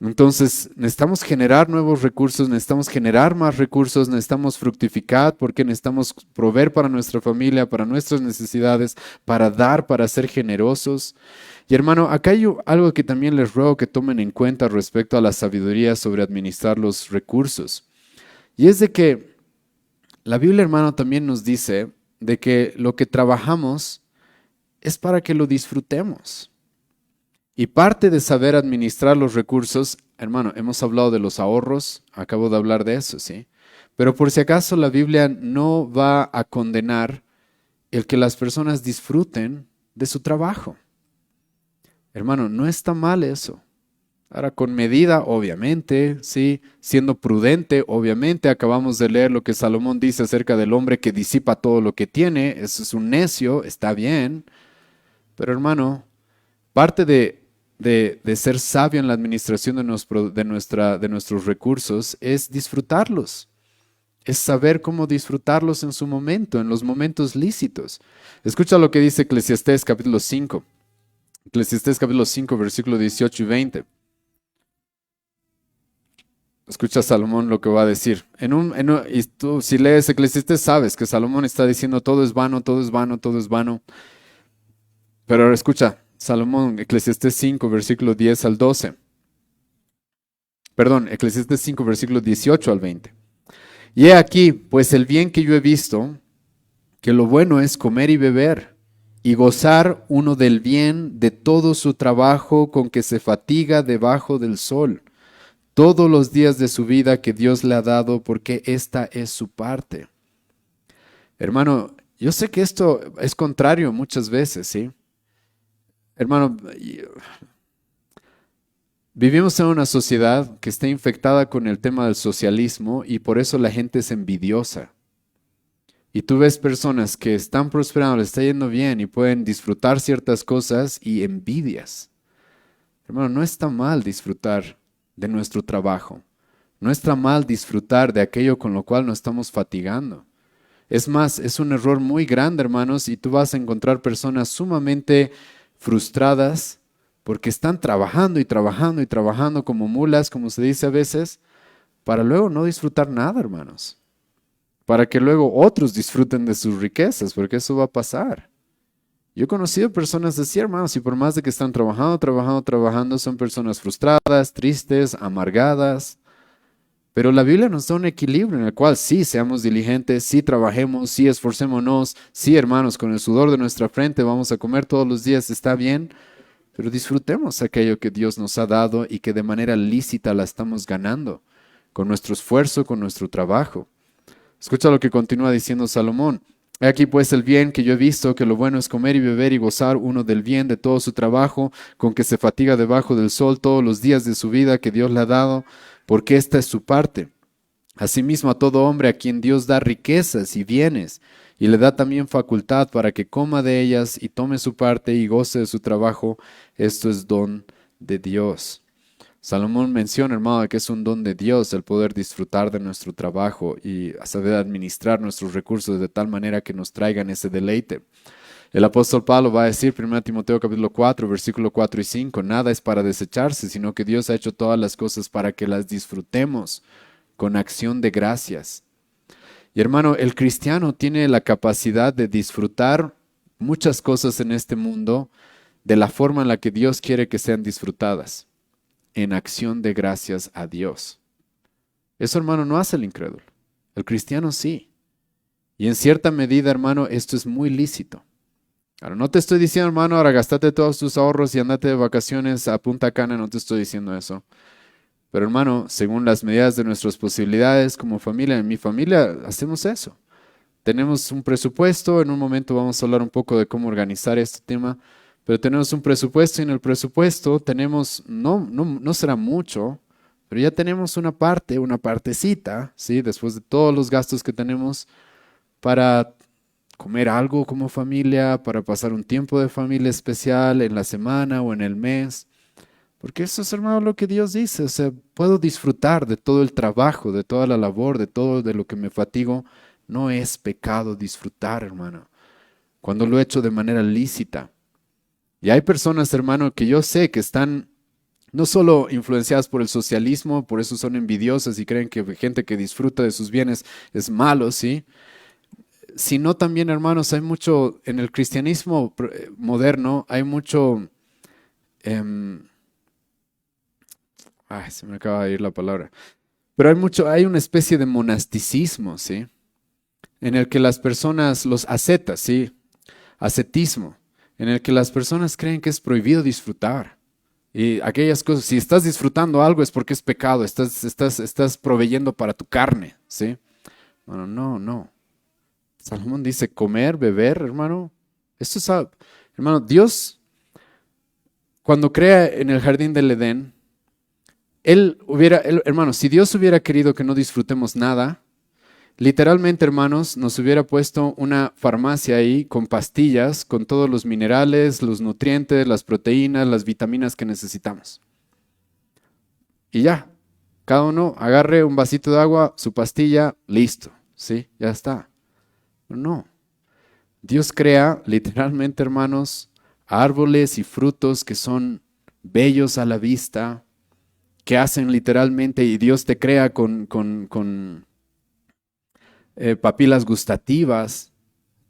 Entonces, necesitamos generar nuevos recursos, necesitamos generar más recursos, necesitamos fructificar porque necesitamos proveer para nuestra familia, para nuestras necesidades, para dar, para ser generosos. Y hermano, acá hay algo que también les ruego que tomen en cuenta respecto a la sabiduría sobre administrar los recursos. Y es de que la Biblia, hermano, también nos dice de que lo que trabajamos es para que lo disfrutemos. Y parte de saber administrar los recursos, hermano, hemos hablado de los ahorros, acabo de hablar de eso, ¿sí? Pero por si acaso la Biblia no va a condenar el que las personas disfruten de su trabajo. Hermano, no está mal eso. Ahora, con medida, obviamente, sí, siendo prudente, obviamente, acabamos de leer lo que Salomón dice acerca del hombre que disipa todo lo que tiene, eso es un necio, está bien, pero hermano, parte de ser sabio en la administración de nuestros recursos es disfrutarlos, es saber cómo disfrutarlos en su momento, en los momentos lícitos. Escucha lo que dice Eclesiastés capítulo 5, Eclesiastés capítulo 5, versículo 18 y 20. Escucha Salomón lo que va a decir. Y tú, si lees Eclesiastés, sabes que Salomón está diciendo todo es vano, todo es vano, todo es vano. Pero ahora escucha, Salomón, Eclesiastés 5, versículo 10 al 12. Perdón, Eclesiastés 5, versículo 18 al 20. Y he aquí, pues el bien que yo he visto, que lo bueno es comer y beber, y gozar uno del bien de todo su trabajo con que se fatiga debajo del sol, todos los días de su vida que Dios le ha dado, porque esta es su parte. Hermano, yo sé que esto es contrario muchas veces, ¿sí? Hermano, vivimos en una sociedad que está infectada con el tema del socialismo y por eso la gente es envidiosa. Y tú ves personas que están prosperando, les está yendo bien y pueden disfrutar ciertas cosas y envidias. Hermano, no está mal disfrutar de nuestro trabajo. No está mal disfrutar de aquello con lo cual nos estamos fatigando. Es más, es un error muy grande, hermanos, y tú vas a encontrar personas sumamente frustradas porque están trabajando y trabajando y trabajando como mulas, como se dice a veces, para luego no disfrutar nada, hermanos. Para que luego otros disfruten de sus riquezas, porque eso va a pasar. Yo he conocido personas así, hermanos, y por más de que están trabajando, trabajando, trabajando, son personas frustradas, tristes, amargadas. Pero la Biblia nos da un equilibrio en el cual sí seamos diligentes, sí trabajemos, sí esforcémonos, sí, hermanos, con el sudor de nuestra frente vamos a comer todos los días, está bien, pero disfrutemos aquello que Dios nos ha dado y que de manera lícita la estamos ganando, con nuestro esfuerzo, con nuestro trabajo. Escucha lo que continúa diciendo Salomón. He aquí pues el bien que yo he visto, que lo bueno es comer y beber y gozar uno del bien de todo su trabajo, con que se fatiga debajo del sol todos los días de su vida que Dios le ha dado, porque esta es su parte. Asimismo a todo hombre a quien Dios da riquezas y bienes, y le da también facultad para que coma de ellas y tome su parte y goce de su trabajo, esto es don de Dios. Salomón menciona, hermano, que es un don de Dios el poder disfrutar de nuestro trabajo y a saber administrar nuestros recursos de tal manera que nos traigan ese deleite. El apóstol Pablo va a decir, 1 Timoteo capítulo 4, versículo 4 y 5, nada es para desecharse, sino que Dios ha hecho todas las cosas para que las disfrutemos con acción de gracias. Y hermano, el cristiano tiene la capacidad de disfrutar muchas cosas en este mundo de la forma en la que Dios quiere que sean disfrutadas, en acción de gracias a Dios. Eso, hermano, no hace el incrédulo. El cristiano sí. Y en cierta medida, hermano, esto es muy lícito. Ahora, no te estoy diciendo, hermano, ahora gastate todos tus ahorros y andate de vacaciones a Punta Cana, no te estoy diciendo eso. Pero, hermano, según las medidas de nuestras posibilidades como familia, en mi familia hacemos eso. Tenemos un presupuesto, en un momento vamos a hablar un poco de cómo organizar este tema, pero tenemos un presupuesto y en el presupuesto tenemos, no será mucho, pero ya tenemos una parte, una partecita, ¿sí? Después de todos los gastos que tenemos para comer algo como familia, para pasar un tiempo de familia especial en la semana o en el mes. Porque eso es, hermano, lo que Dios dice. O sea, puedo disfrutar de todo el trabajo, de toda la labor, de todo de lo que me fatigo, No es pecado disfrutar, hermano, cuando lo he hecho de manera lícita. Y hay personas, hermano, que yo sé que están no solo influenciadas por el socialismo, por eso son envidiosas y creen que gente que disfruta de sus bienes es malo, ¿sí? Sino también, hermanos, hay mucho, en el cristianismo moderno, hay mucho, em, ay, se me acaba de ir la palabra, pero hay mucho, hay una especie de monasticismo, ¿sí? En el que las personas, los ascetas, ¿sí? Ascetismo, en el que las personas creen que es prohibido disfrutar. Y aquellas cosas, si estás disfrutando algo es porque es pecado, estás proveyendo para tu carne, ¿sí? Bueno, no, no. Salomón dice comer, beber, hermano. Esto es, hermano, Dios, cuando crea en el jardín del Edén, hermano, si Dios hubiera querido que no disfrutemos nada, literalmente, hermanos, nos hubiera puesto una farmacia ahí con pastillas, con todos los minerales, los nutrientes, las proteínas, las vitaminas que necesitamos. Y ya, cada uno agarre un vasito de agua, su pastilla, listo, ¿sí? Ya está. No, Dios crea literalmente, hermanos, árboles y frutos que son bellos a la vista, que hacen literalmente, y Dios te crea con papilas gustativas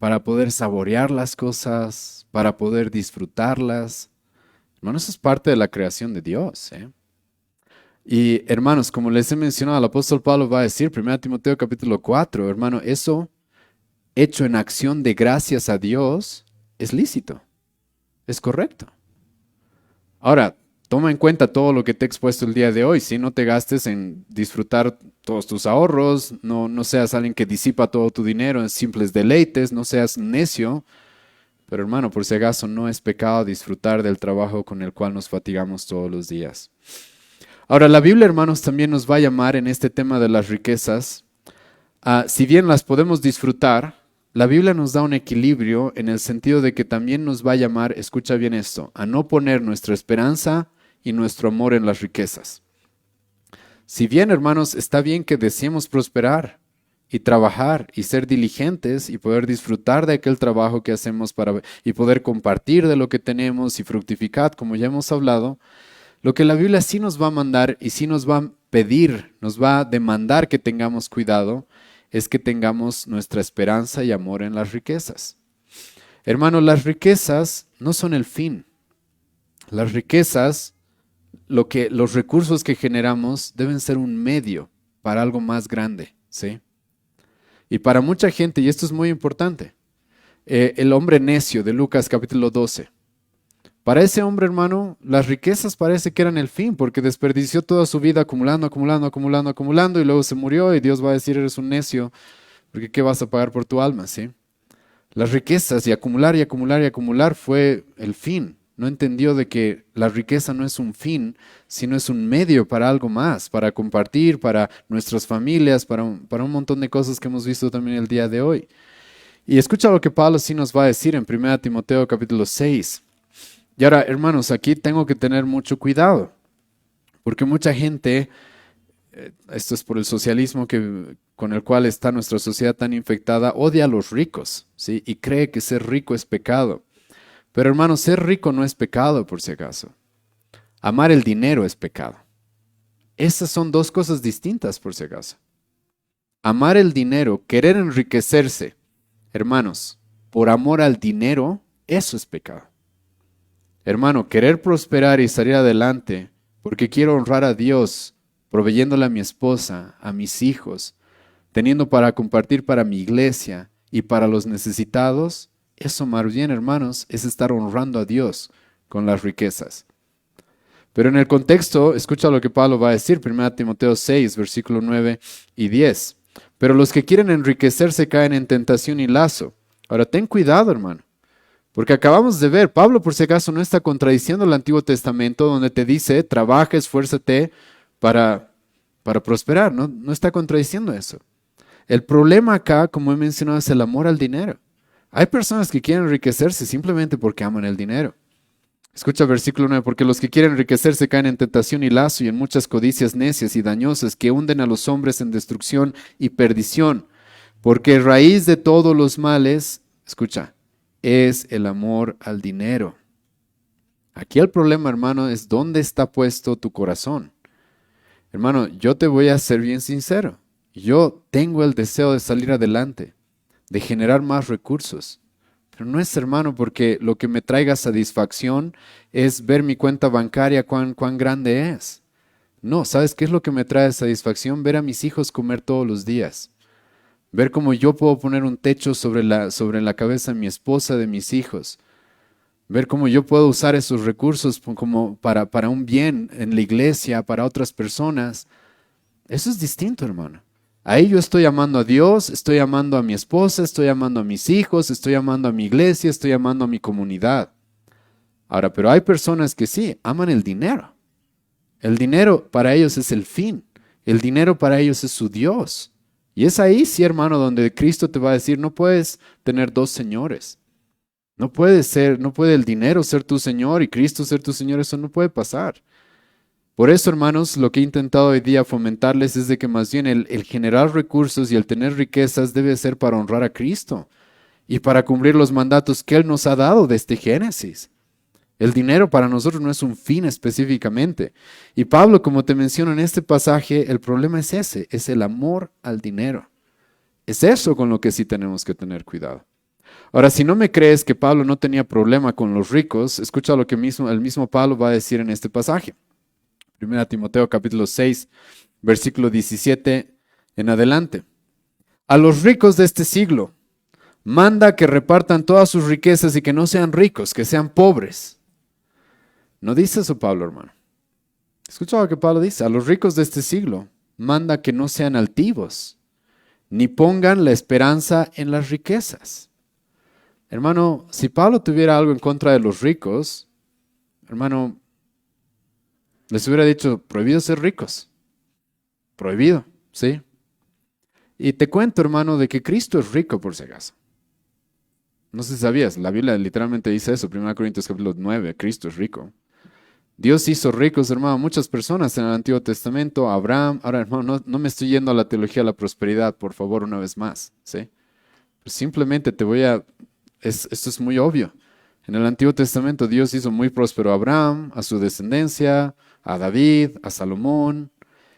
para poder saborear las cosas, para poder disfrutarlas. Hermanos, eso es parte de la creación de Dios, ¿eh? Y hermanos, como les he mencionado, el apóstol Pablo va a decir, 1 Timoteo capítulo 4, hermano, eso hecho en acción de gracias a Dios es lícito, es correcto. Ahora, toma en cuenta todo lo que te he expuesto el día de hoy, si no te gastes en disfrutar todos tus ahorros, no seas alguien que disipa todo tu dinero en simples deleites, no seas necio, pero hermano, por si acaso no es pecado disfrutar del trabajo con el cual nos fatigamos todos los días. Ahora, la Biblia, hermanos, también nos va a llamar en este tema de las riquezas, si bien las podemos disfrutar, la Biblia nos da un equilibrio en el sentido de que también nos va a llamar, escucha bien esto, a no poner nuestra esperanza y nuestro amor en las riquezas. Si bien, hermanos, está bien que deseemos prosperar y trabajar y ser diligentes y poder disfrutar de aquel trabajo que hacemos y poder compartir de lo que tenemos y fructificar, como ya hemos hablado, lo que la Biblia sí nos va a mandar y sí nos va a pedir, nos va a demandar que tengamos cuidado, es que tengamos nuestra esperanza y amor en las riquezas. Hermano, las riquezas no son el fin. Las riquezas, los recursos que generamos deben ser un medio para algo más grande, ¿sí? Y para mucha gente, y esto es muy importante, el hombre necio de Lucas capítulo 12. Para ese hombre, hermano, las riquezas parece que eran el fin, porque desperdició toda su vida acumulando, acumulando, acumulando, acumulando, y luego se murió y Dios va a decir, eres un necio, porque ¿qué vas a pagar por tu alma? ¿Sí? Las riquezas y acumular y acumular y acumular fue el fin. No entendió de que la riqueza no es un fin, sino es un medio para algo más, para compartir, para nuestras familias, para un montón de cosas que hemos visto también el día de hoy. Y escucha lo que Pablo sí nos va a decir en 1 Timoteo capítulo 6. Y ahora, hermanos, aquí tengo que tener mucho cuidado, porque mucha gente, esto es por el socialismo con el cual está nuestra sociedad tan infectada, odia a los ricos, ¿sí? Y cree que ser rico es pecado. Pero hermanos, ser rico no es pecado, por si acaso. Amar el dinero es pecado. Esas son dos cosas distintas, por si acaso. Amar el dinero, querer enriquecerse, hermanos, por amor al dinero, eso es pecado. Hermano, querer prosperar y salir adelante porque quiero honrar a Dios, proveyéndole a mi esposa, a mis hijos, teniendo para compartir para mi iglesia y para los necesitados, eso más bien, hermanos, es estar honrando a Dios con las riquezas. Pero en el contexto, escucha lo que Pablo va a decir, 1 Timoteo 6, versículo 9 y 10. Pero los que quieren enriquecerse caen en tentación y lazo. Ahora, ten cuidado, hermano. Porque acabamos de ver, Pablo por si acaso no está contradiciendo el Antiguo Testamento donde te dice, trabaja, esfuérzate para prosperar, no está contradiciendo eso. El problema acá, como he mencionado, es el amor al dinero. Hay personas que quieren enriquecerse simplemente porque aman el dinero. Escucha el versículo 9, porque los que quieren enriquecerse caen en tentación y lazo y en muchas codicias necias y dañosas que hunden a los hombres en destrucción y perdición. Porque raíz de todos los males, escucha, es el amor al dinero. Aquí el problema, hermano, es dónde está puesto tu corazón. Hermano, yo te voy a ser bien sincero. Yo tengo el deseo de salir adelante, de generar más recursos. Pero no es, hermano, porque lo que me traiga satisfacción es ver mi cuenta bancaria cuán grande es. No, ¿sabes qué es lo que me trae satisfacción? Ver a mis hijos comer todos los días. Ver cómo yo puedo poner un techo sobre la cabeza de mi esposa, de mis hijos. Ver cómo yo puedo usar esos recursos como para un bien en la iglesia, para otras personas. Eso es distinto, hermano. Ahí yo estoy amando a Dios, estoy amando a mi esposa, estoy amando a mis hijos, estoy amando a mi iglesia, estoy amando a mi comunidad. Ahora, pero hay personas que sí, aman el dinero. El dinero para ellos es el fin. El dinero para ellos es su Dios. Y es ahí, sí, hermano, donde Cristo te va a decir, no puedes tener dos señores. No puede el dinero ser tu Señor y Cristo ser tu Señor, eso no puede pasar. Por eso, hermanos, lo que he intentado hoy día fomentarles es de que más bien el generar recursos y el tener riquezas debe ser para honrar a Cristo y para cumplir los mandatos que Él nos ha dado desde Génesis. El dinero para nosotros no es un fin específicamente. Y Pablo, como te menciono en este pasaje, el problema es ese, es el amor al dinero. Es eso con lo que sí tenemos que tener cuidado. Ahora, si no me crees que Pablo no tenía problema con los ricos, escucha lo que el mismo Pablo va a decir en este pasaje. 1 Timoteo capítulo 6, versículo 17 en adelante. A los ricos de este siglo, manda que repartan todas sus riquezas y que no sean ricos, que sean pobres. No dice eso Pablo, hermano. Escucha lo que Pablo dice. A los ricos de este siglo, manda que no sean altivos, ni pongan la esperanza en las riquezas. Hermano, si Pablo tuviera algo en contra de los ricos, hermano, les hubiera dicho, prohibido ser ricos. Prohibido, ¿sí? Y te cuento, hermano, de que Cristo es rico por si acaso. No sé si sabías, la Biblia literalmente dice eso, 1 Corintios capítulo 9, Cristo es rico. Dios hizo ricos, hermano, a muchas personas en el Antiguo Testamento, Abraham. Ahora, hermano, no me estoy yendo a la teología de la prosperidad, por favor, una vez más, ¿sí? Pero simplemente esto es muy obvio. En el Antiguo Testamento Dios hizo muy próspero a Abraham, a su descendencia, a David, a Salomón.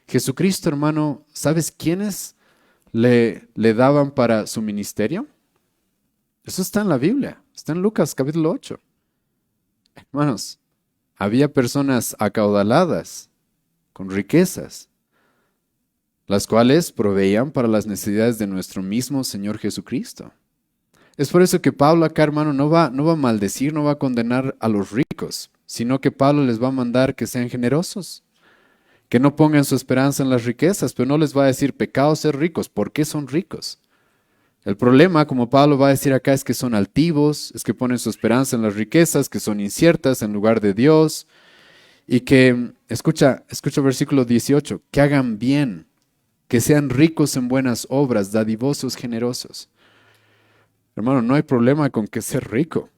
Jesucristo, hermano, ¿sabes quiénes le daban para su ministerio? Eso está en la Biblia, está en Lucas capítulo 8. Hermanos, había personas acaudaladas, con riquezas, las cuales proveían para las necesidades de nuestro mismo Señor Jesucristo. Es por eso que Pablo acá, hermano, no va a maldecir, no va a condenar a los ricos, sino que Pablo les va a mandar que sean generosos, que no pongan su esperanza en las riquezas, pero no les va a decir pecado ser ricos. ¿Por qué son ricos? El problema, como Pablo va a decir acá, es que son altivos, es que ponen su esperanza en las riquezas, que son inciertas en lugar de Dios, y que, escucha versículo 18, que hagan bien, que sean ricos en buenas obras, dadivosos, generosos. Hermano, no hay problema con que ser rico.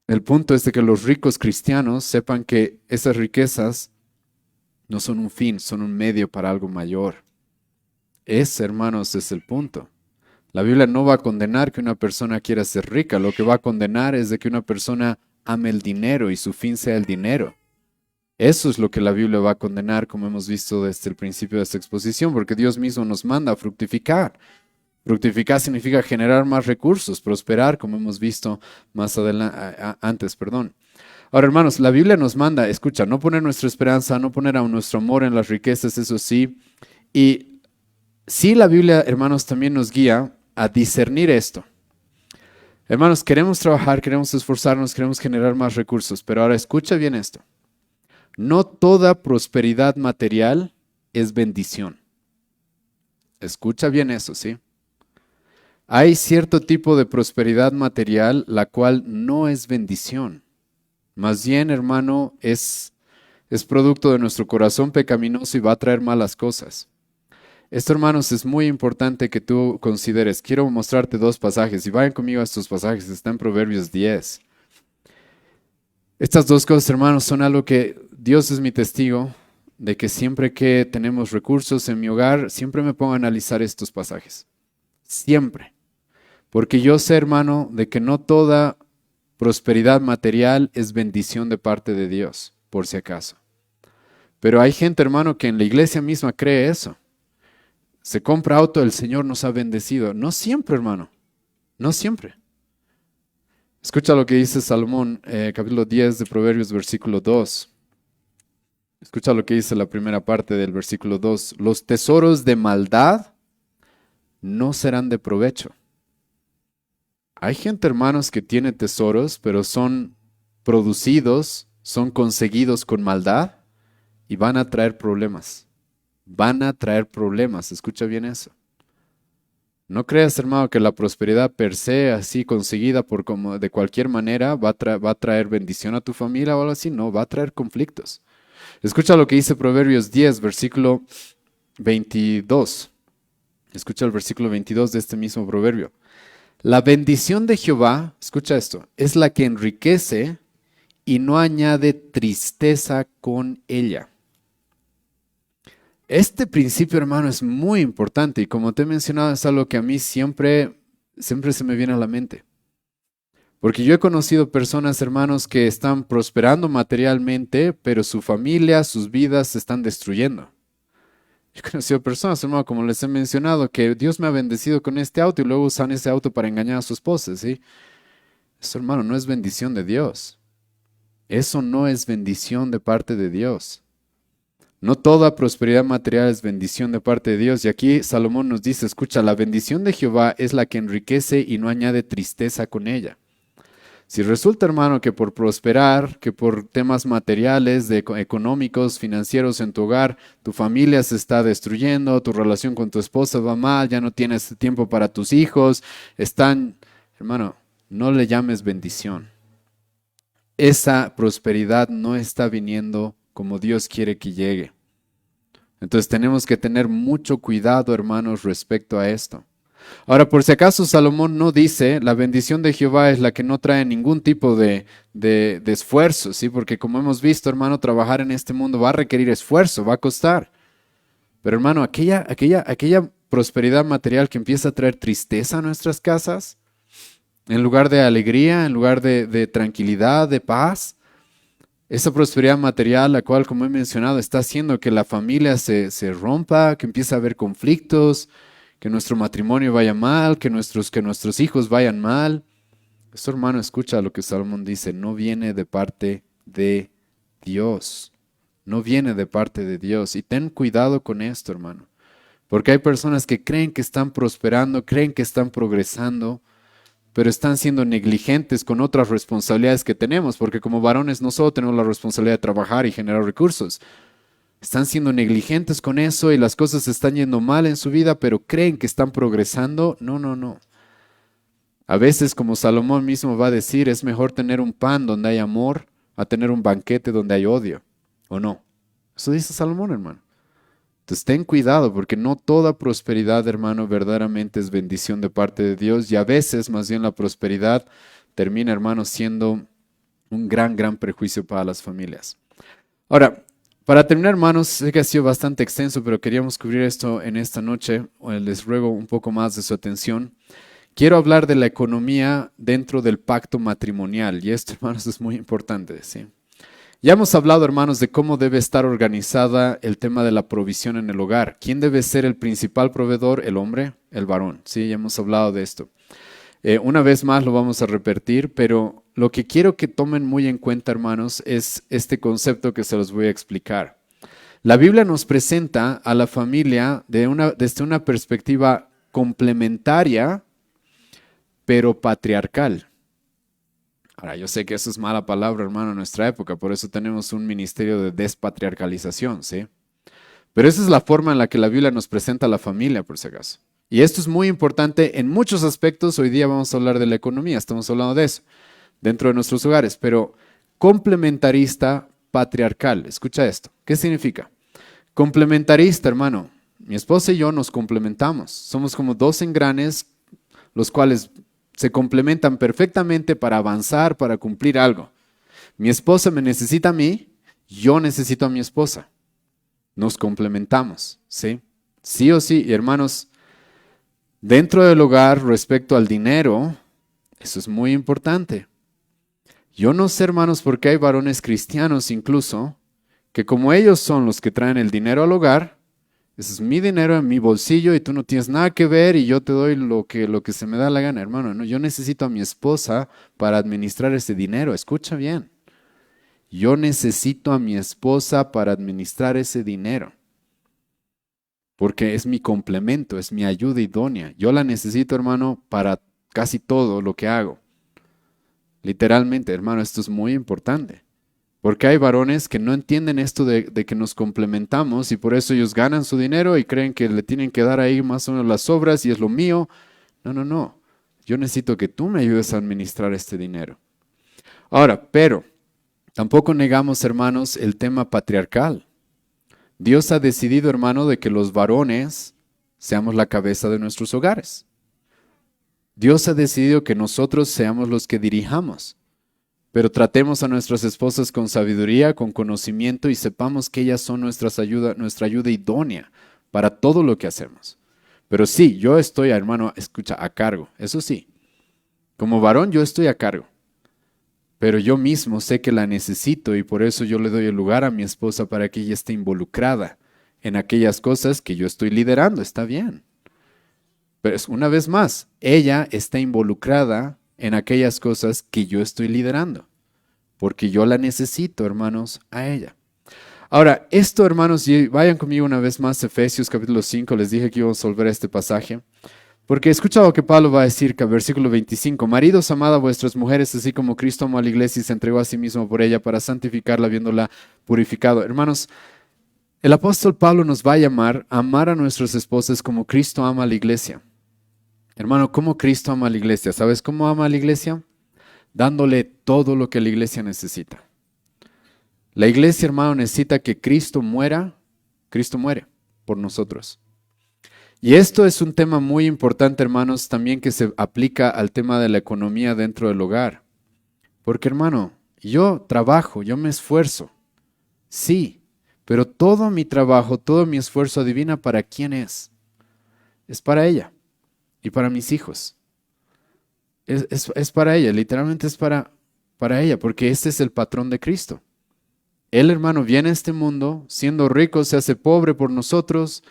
El punto es de que los ricos cristianos sepan que esas riquezas no son un fin, son un medio para algo mayor. Ese, hermanos, es el punto. La Biblia no va a condenar que una persona quiera ser rica. Lo que va a condenar es de que una persona ame el dinero y su fin sea el dinero. Eso es lo que la Biblia va a condenar, como hemos visto desde el principio de esta exposición, porque Dios mismo nos manda a fructificar. Fructificar significa generar más recursos, prosperar, como hemos visto más antes. Ahora, hermanos, la Biblia nos manda, escucha, no poner nuestra esperanza, no poner a nuestro amor en las riquezas, eso sí. Y sí, la Biblia, hermanos, también nos guía a discernir esto. Hermanos, queremos trabajar, queremos esforzarnos, queremos generar más recursos, pero ahora escucha bien esto. No toda prosperidad material es bendición. Escucha bien eso, ¿sí? Hay cierto tipo de prosperidad material la cual no es bendición. Más bien, hermano, es producto de nuestro corazón pecaminoso y va a traer malas cosas. Esto, hermanos, es muy importante que tú consideres. Quiero mostrarte dos pasajes y vayan conmigo a estos pasajes. Está en Proverbios 10. Estas dos cosas, hermanos, son algo que Dios es mi testigo de que siempre que tenemos recursos en mi hogar, siempre me pongo a analizar estos pasajes. Siempre. Porque yo sé, hermano, de que no toda prosperidad material es bendición de parte de Dios, por si acaso. Pero hay gente, hermano, que en la iglesia misma cree eso. Se compra auto, el Señor nos ha bendecido. No siempre, hermano. No siempre. Escucha lo que dice Salomón, capítulo 10 de Proverbios, versículo 2. Escucha lo que dice la primera parte del versículo 2. Los tesoros de maldad no serán de provecho. Hay gente, hermanos, que tiene tesoros, pero son producidos, son conseguidos con maldad y van a traer problemas. Van a traer problemas. Escucha bien eso. No creas, hermano, que la prosperidad per se, así conseguida por como de cualquier manera, va a traer bendición a tu familia o algo así. No, va a traer conflictos. Escucha lo que dice Proverbios 10, versículo 22. Escucha el versículo 22 de este mismo proverbio. La bendición de Jehová, escucha esto, es la que enriquece y no añade tristeza con ella. Este principio, hermano, es muy importante y como te he mencionado, es algo que a mí siempre se me viene a la mente. Porque yo he conocido personas, hermanos, que están prosperando materialmente, pero su familia, sus vidas se están destruyendo. Yo he conocido personas, hermano, como les he mencionado, que Dios me ha bendecido con este auto y luego usan ese auto para engañar a su esposa, ¿sí? Eso, hermano, no es bendición de Dios. Eso no es bendición de parte de Dios. No toda prosperidad material es bendición de parte de Dios. Y aquí Salomón nos dice, escucha, la bendición de Jehová es la que enriquece y no añade tristeza con ella. Si resulta, hermano, que por prosperar, que por temas materiales, económicos, financieros en tu hogar, tu familia se está destruyendo, tu relación con tu esposa va mal, ya no tienes tiempo para tus hijos, hermano, no le llames bendición. Esa prosperidad no está viniendo como Dios quiere que llegue. Entonces tenemos que tener mucho cuidado, hermanos, respecto a esto. Ahora, por si acaso Salomón no dice, la bendición de Jehová es la que no trae ningún tipo de esfuerzo, ¿sí? Porque como hemos visto, hermano, trabajar en este mundo va a requerir esfuerzo, va a costar. Pero hermano, aquella prosperidad material que empieza a traer tristeza a nuestras casas, en lugar de alegría, en lugar de tranquilidad, de paz, esa prosperidad material, la cual, como he mencionado, está haciendo que la familia se rompa, que empiece a haber conflictos, que nuestro matrimonio vaya mal, que nuestros hijos vayan mal. Esto, hermano, escucha lo que Salomón dice, no viene de parte de Dios. No viene de parte de Dios. Y ten cuidado con esto, hermano. Porque hay personas que creen que están prosperando, creen que están progresando, pero están siendo negligentes con otras responsabilidades que tenemos, porque como varones no solo tenemos la responsabilidad de trabajar y generar recursos, están siendo negligentes con eso y las cosas están yendo mal en su vida, pero creen que están progresando. No. A veces, como Salomón mismo va a decir, es mejor tener un pan donde hay amor a tener un banquete donde hay odio, ¿o no? Eso dice Salomón, hermano. Entonces ten cuidado porque no toda prosperidad, hermano, verdaderamente es bendición de parte de Dios y a veces más bien la prosperidad termina, hermano, siendo un gran prejuicio para las familias. Ahora, para terminar, hermanos, sé que ha sido bastante extenso, pero queríamos cubrir esto en esta noche. Les ruego un poco más de su atención. Quiero hablar de la economía dentro del pacto matrimonial y esto, hermanos, es muy importante, ¿sí? Ya hemos hablado, hermanos, de cómo debe estar organizada el tema de la provisión en el hogar. ¿Quién debe ser el principal proveedor? El hombre, el varón. Sí, ya hemos hablado de esto. Una vez más lo vamos a repetir, pero lo que quiero que tomen muy en cuenta, hermanos, es este concepto que se los voy a explicar. La Biblia nos presenta a la familia desde una perspectiva complementaria, pero patriarcal. Ahora, yo sé que eso es mala palabra, hermano, en nuestra época, por eso tenemos un ministerio de despatriarcalización, ¿sí? Pero esa es la forma en la que la Biblia nos presenta a la familia, por si acaso. Y esto es muy importante en muchos aspectos. Hoy día vamos a hablar de la economía, estamos hablando de eso, dentro de nuestros hogares, pero complementarista patriarcal. Escucha esto. ¿Qué significa? Complementarista, hermano. Mi esposa y yo nos complementamos. Somos como dos engranes, los cuales se complementan perfectamente para avanzar, para cumplir algo. Mi esposa me necesita a mí, yo necesito a mi esposa. Nos complementamos, ¿sí? Sí o sí, y hermanos, Dentro del hogar, respecto al dinero, eso es muy importante. Yo no sé, hermanos, por qué hay varones cristianos incluso, que como ellos son los que traen el dinero al hogar, ese es mi dinero en mi bolsillo y tú no tienes nada que ver y yo te doy lo que se me da la gana, hermano. No, yo necesito a mi esposa para administrar ese dinero. Escucha bien. Yo necesito a mi esposa para administrar ese dinero. Porque es mi complemento, es mi ayuda idónea. Yo la necesito, hermano, para casi todo lo que hago. Literalmente, hermano, esto es muy importante. Porque hay varones que no entienden esto de que nos complementamos y por eso ellos ganan su dinero y creen que le tienen que dar ahí más o menos las sobras y es lo mío. No, no, no. Yo necesito que tú me ayudes a administrar este dinero. Ahora, pero tampoco negamos, hermanos, el tema patriarcal. Dios ha decidido, hermano, de que los varones seamos la cabeza de nuestros hogares. Dios ha decidido que nosotros seamos los que dirijamos. Pero tratemos a nuestras esposas con sabiduría, con conocimiento y sepamos que ellas son nuestra ayuda idónea para todo lo que hacemos. Pero sí, yo estoy, hermano, escucha, a cargo. Eso sí, como varón yo estoy a cargo. Pero yo mismo sé que la necesito y por eso yo le doy el lugar a mi esposa para que ella esté involucrada en aquellas cosas que yo estoy liderando. Está bien. Pero una vez más, ella está involucrada en aquellas cosas que yo estoy liderando, porque yo la necesito, hermanos, a ella. Ahora, esto, hermanos, y vayan conmigo una vez más, Efesios capítulo 5, les dije que íbamos a volver a este pasaje, porque escucha lo que Pablo va a decir, que versículo 25, maridos, amad a vuestras mujeres, así como Cristo amó a la iglesia y se entregó a sí mismo por ella para santificarla, habiéndola purificado. Hermanos, el apóstol Pablo nos va a llamar a amar a nuestras esposas como Cristo ama a la iglesia. Hermano, ¿cómo Cristo ama a la iglesia? ¿Sabes cómo ama a la iglesia? Dándole todo lo que la iglesia necesita. La iglesia, hermano, necesita que Cristo muera. Cristo muere por nosotros. Y esto es un tema muy importante, hermanos, también que se aplica al tema de la economía dentro del hogar. Porque, hermano, yo trabajo, yo me esfuerzo. Sí, pero todo mi trabajo, todo mi esfuerzo, adivina para quién es. Es para ella y para mis hijos. Es para ella, literalmente es para ella, porque este es el patrón de Cristo. Él, hermano, viene a este mundo, siendo rico, se hace pobre por nosotros,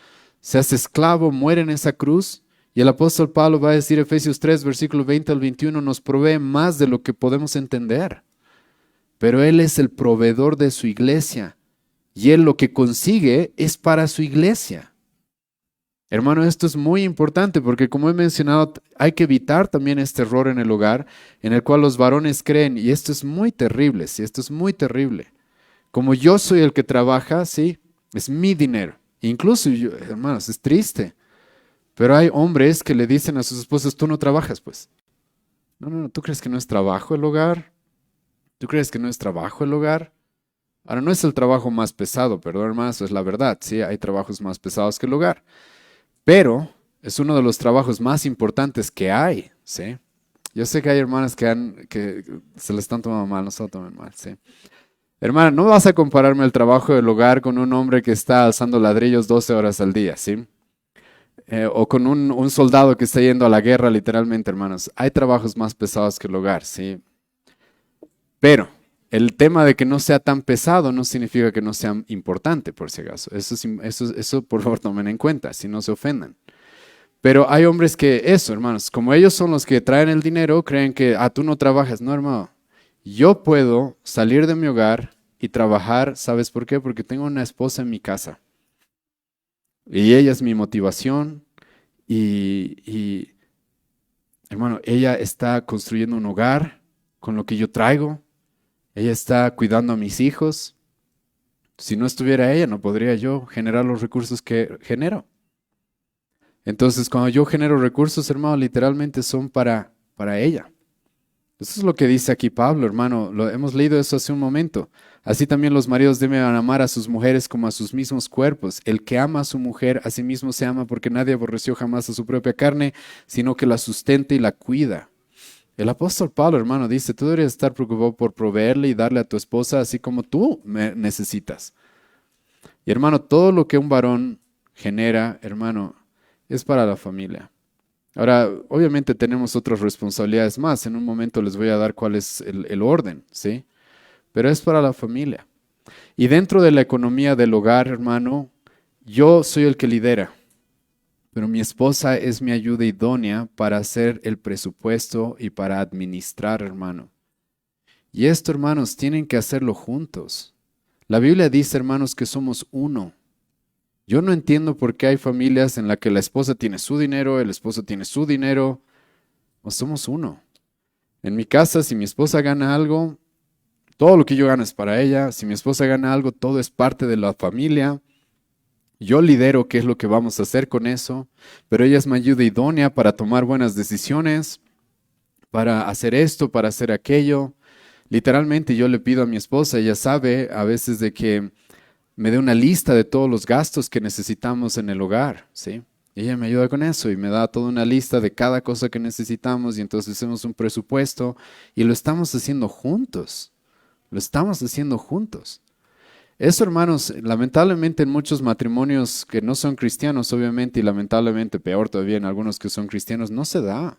se hace esclavo, muere en esa cruz. Y el apóstol Pablo va a decir, Efesios 3, versículo 20 al 21, nos provee más de lo que podemos entender. Pero Él es el proveedor de su iglesia. Y Él lo que consigue es para su iglesia. Hermano, esto es muy importante porque como he mencionado, hay que evitar también este error en el hogar en el cual los varones creen, y esto es muy terrible, sí, esto es muy terrible. Como yo soy el que trabaja, sí, es mi dinero. Incluso, yo, hermanos, es triste, pero hay hombres que le dicen a sus esposas, tú no trabajas, pues. No, no, no, ¿tú crees que no es trabajo el hogar? ¿Tú crees que no es trabajo el hogar? Ahora, no es el trabajo más pesado, perdón, hermanos, es la verdad, sí, hay trabajos más pesados que el hogar. Pero es uno de los trabajos más importantes que hay, ¿sí? Yo sé que hay hermanas que se le están tomando mal, no se lo tomen mal, ¿sí? Hermana, no vas a compararme el trabajo del hogar con un hombre que está alzando ladrillos 12 horas al día, ¿sí? O con un soldado que está yendo a la guerra, literalmente, hermanos. Hay trabajos más pesados que el hogar, ¿sí? Pero el tema de que no sea tan pesado no significa que no sea importante, por si acaso. Eso por favor, tomen en cuenta, si no se ofendan. Pero hay hombres que eso, hermanos, como ellos son los que traen el dinero, creen que, tú no trabajas. No, hermano, yo puedo salir de mi hogar y trabajar, ¿sabes por qué? Porque tengo una esposa en mi casa. Y ella es mi motivación y hermano, ella está construyendo un hogar con lo que yo traigo. Ella está cuidando a mis hijos. Si no estuviera ella, no podría yo generar los recursos que genero. Entonces, cuando yo genero recursos, hermano, literalmente son para ella. Eso es lo que dice aquí Pablo, hermano. Hemos leído eso hace un momento. Así también los maridos deben amar a sus mujeres como a sus mismos cuerpos. El que ama a su mujer, a sí mismo se ama, porque nadie aborreció jamás a su propia carne, sino que la sustenta y la cuida. El apóstol Pablo, hermano, dice, tú deberías estar preocupado por proveerle y darle a tu esposa así como tú necesitas. Y hermano, todo lo que un varón genera, hermano, es para la familia. Ahora, obviamente tenemos otras responsabilidades más. En un momento les voy a dar cuál es el orden, ¿sí? Pero es para la familia. Y dentro de la economía del hogar, hermano, yo soy el que lidera, pero mi esposa es mi ayuda idónea para hacer el presupuesto y para administrar, hermano. Y esto, hermanos, tienen que hacerlo juntos. La Biblia dice, hermanos, que somos uno. Yo no entiendo por qué hay familias en las que la esposa tiene su dinero, el esposo tiene su dinero, o somos uno. En mi casa, si mi esposa gana algo, todo lo que yo gano es para ella. Si mi esposa gana algo, todo es parte de la familia. Yo lidero qué es lo que vamos a hacer con eso, pero ella es mi ayuda idónea para tomar buenas decisiones, para hacer esto, para hacer aquello. Literalmente yo le pido a mi esposa, ella sabe a veces de que me dé una lista de todos los gastos que necesitamos en el hogar, ¿sí? Y ella me ayuda con eso y me da toda una lista de cada cosa que necesitamos y entonces hacemos un presupuesto y lo estamos haciendo juntos, lo estamos haciendo juntos. Eso, hermanos, lamentablemente en muchos matrimonios que no son cristianos, obviamente, y lamentablemente peor todavía en algunos que son cristianos, no se da.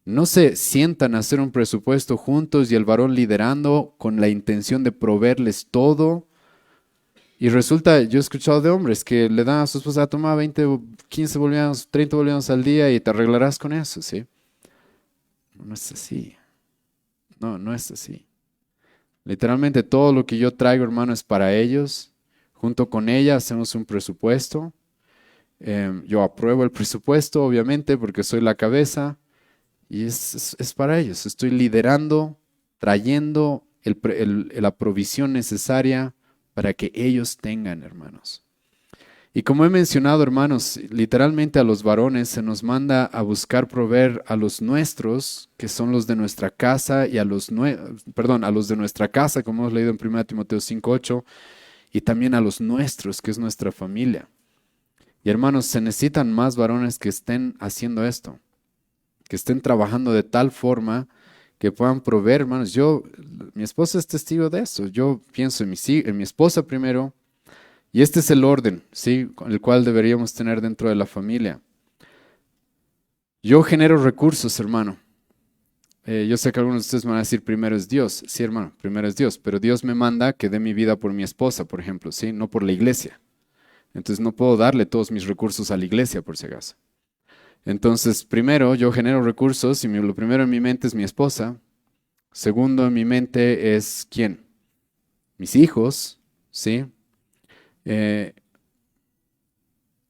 No se sientan a hacer un presupuesto juntos y el varón liderando con la intención de proveerles todo. Y resulta, yo he escuchado de hombres que le dan a su esposa, toma 20, 15 bolivianos, 30 bolivianos al día y te arreglarás con eso, ¿sí? No es así. No, no es así. Literalmente todo lo que yo traigo, hermano, es para ellos. Junto con ella hacemos un presupuesto. Yo apruebo el presupuesto, obviamente, porque soy la cabeza. Y es para ellos. Estoy liderando, trayendo la provisión necesaria para que ellos tengan, hermanos. Y como he mencionado, hermanos, literalmente a los varones se nos manda a buscar proveer a los nuestros, que son los de nuestra casa, y a a los de nuestra casa, como hemos leído en 1 Timoteo 5:8, y también a los nuestros, que es nuestra familia. Y hermanos, se necesitan más varones que estén haciendo esto, que estén trabajando de tal forma que puedan proveer, hermanos. Mi esposa es testigo de eso. Yo pienso en mi esposa primero, y este es el orden, ¿sí? El cual deberíamos tener dentro de la familia. Yo genero recursos, hermano. Yo sé que algunos de ustedes me van a decir, primero es Dios. Sí, hermano, primero es Dios. Pero Dios me manda que dé mi vida por mi esposa, por ejemplo, ¿sí? No por la iglesia. Entonces no puedo darle todos mis recursos a la iglesia, por si acaso. Entonces, primero, yo genero recursos y lo primero en mi mente es mi esposa. Segundo en mi mente es ¿quién? Mis hijos, ¿sí? Eh,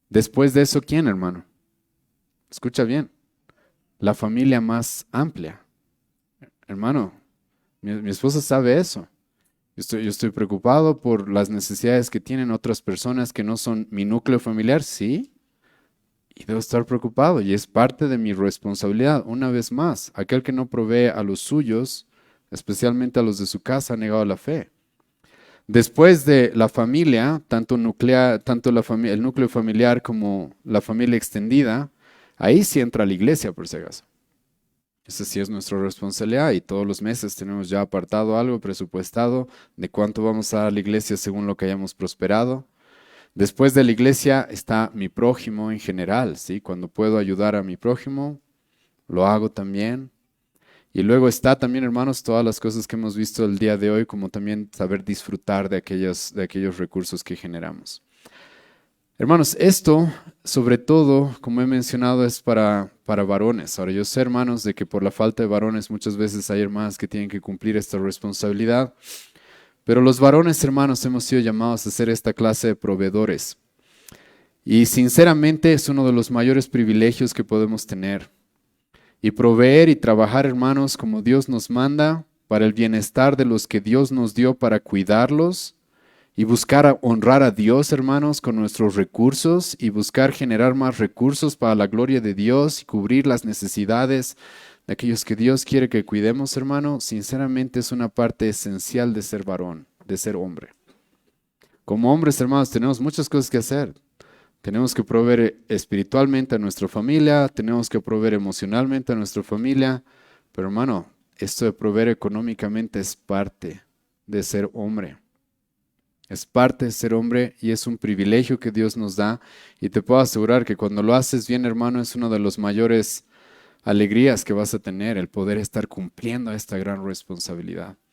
Después de eso, ¿quién, hermano? Escucha bien, la familia más amplia. Hermano, mi esposa sabe eso. Yo estoy preocupado por las necesidades que tienen otras personas que no son mi núcleo familiar, sí, y debo estar preocupado y es parte de mi responsabilidad. Una vez más, aquel que no provee a los suyos, especialmente a los de su casa, ha negado la fe. Después de la familia, tanto nuclear, tanto el núcleo familiar como la familia extendida, ahí sí entra la iglesia, por si acaso. Esa sí es nuestra responsabilidad y todos los meses tenemos ya apartado algo presupuestado de cuánto vamos a dar a la iglesia según lo que hayamos prosperado. Después de la iglesia está mi prójimo en general, ¿sí? Cuando puedo ayudar a mi prójimo, lo hago también. Y luego está también, hermanos, todas las cosas que hemos visto el día de hoy, como también saber disfrutar de aquellos recursos que generamos. Hermanos, esto, sobre todo, como he mencionado, es para varones. Ahora, yo sé, hermanos, de que por la falta de varones muchas veces hay hermanas que tienen que cumplir esta responsabilidad, pero los varones, hermanos, hemos sido llamados a ser esta clase de proveedores. Y sinceramente es uno de los mayores privilegios que podemos tener. Y proveer y trabajar, hermanos, como Dios nos manda, para el bienestar de los que Dios nos dio para cuidarlos y buscar honrar a Dios, hermanos, con nuestros recursos y buscar generar más recursos para la gloria de Dios y cubrir las necesidades de aquellos que Dios quiere que cuidemos, hermano, sinceramente es una parte esencial de ser varón, de ser hombre. Como hombres, hermanos, tenemos muchas cosas que hacer. Tenemos que proveer espiritualmente a nuestra familia, tenemos que proveer emocionalmente a nuestra familia, pero hermano, esto de proveer económicamente es parte de ser hombre. Es parte de ser hombre y es un privilegio que Dios nos da. Y te puedo asegurar que cuando lo haces bien, hermano, es una de las mayores alegrías que vas a tener, el poder estar cumpliendo esta gran responsabilidad.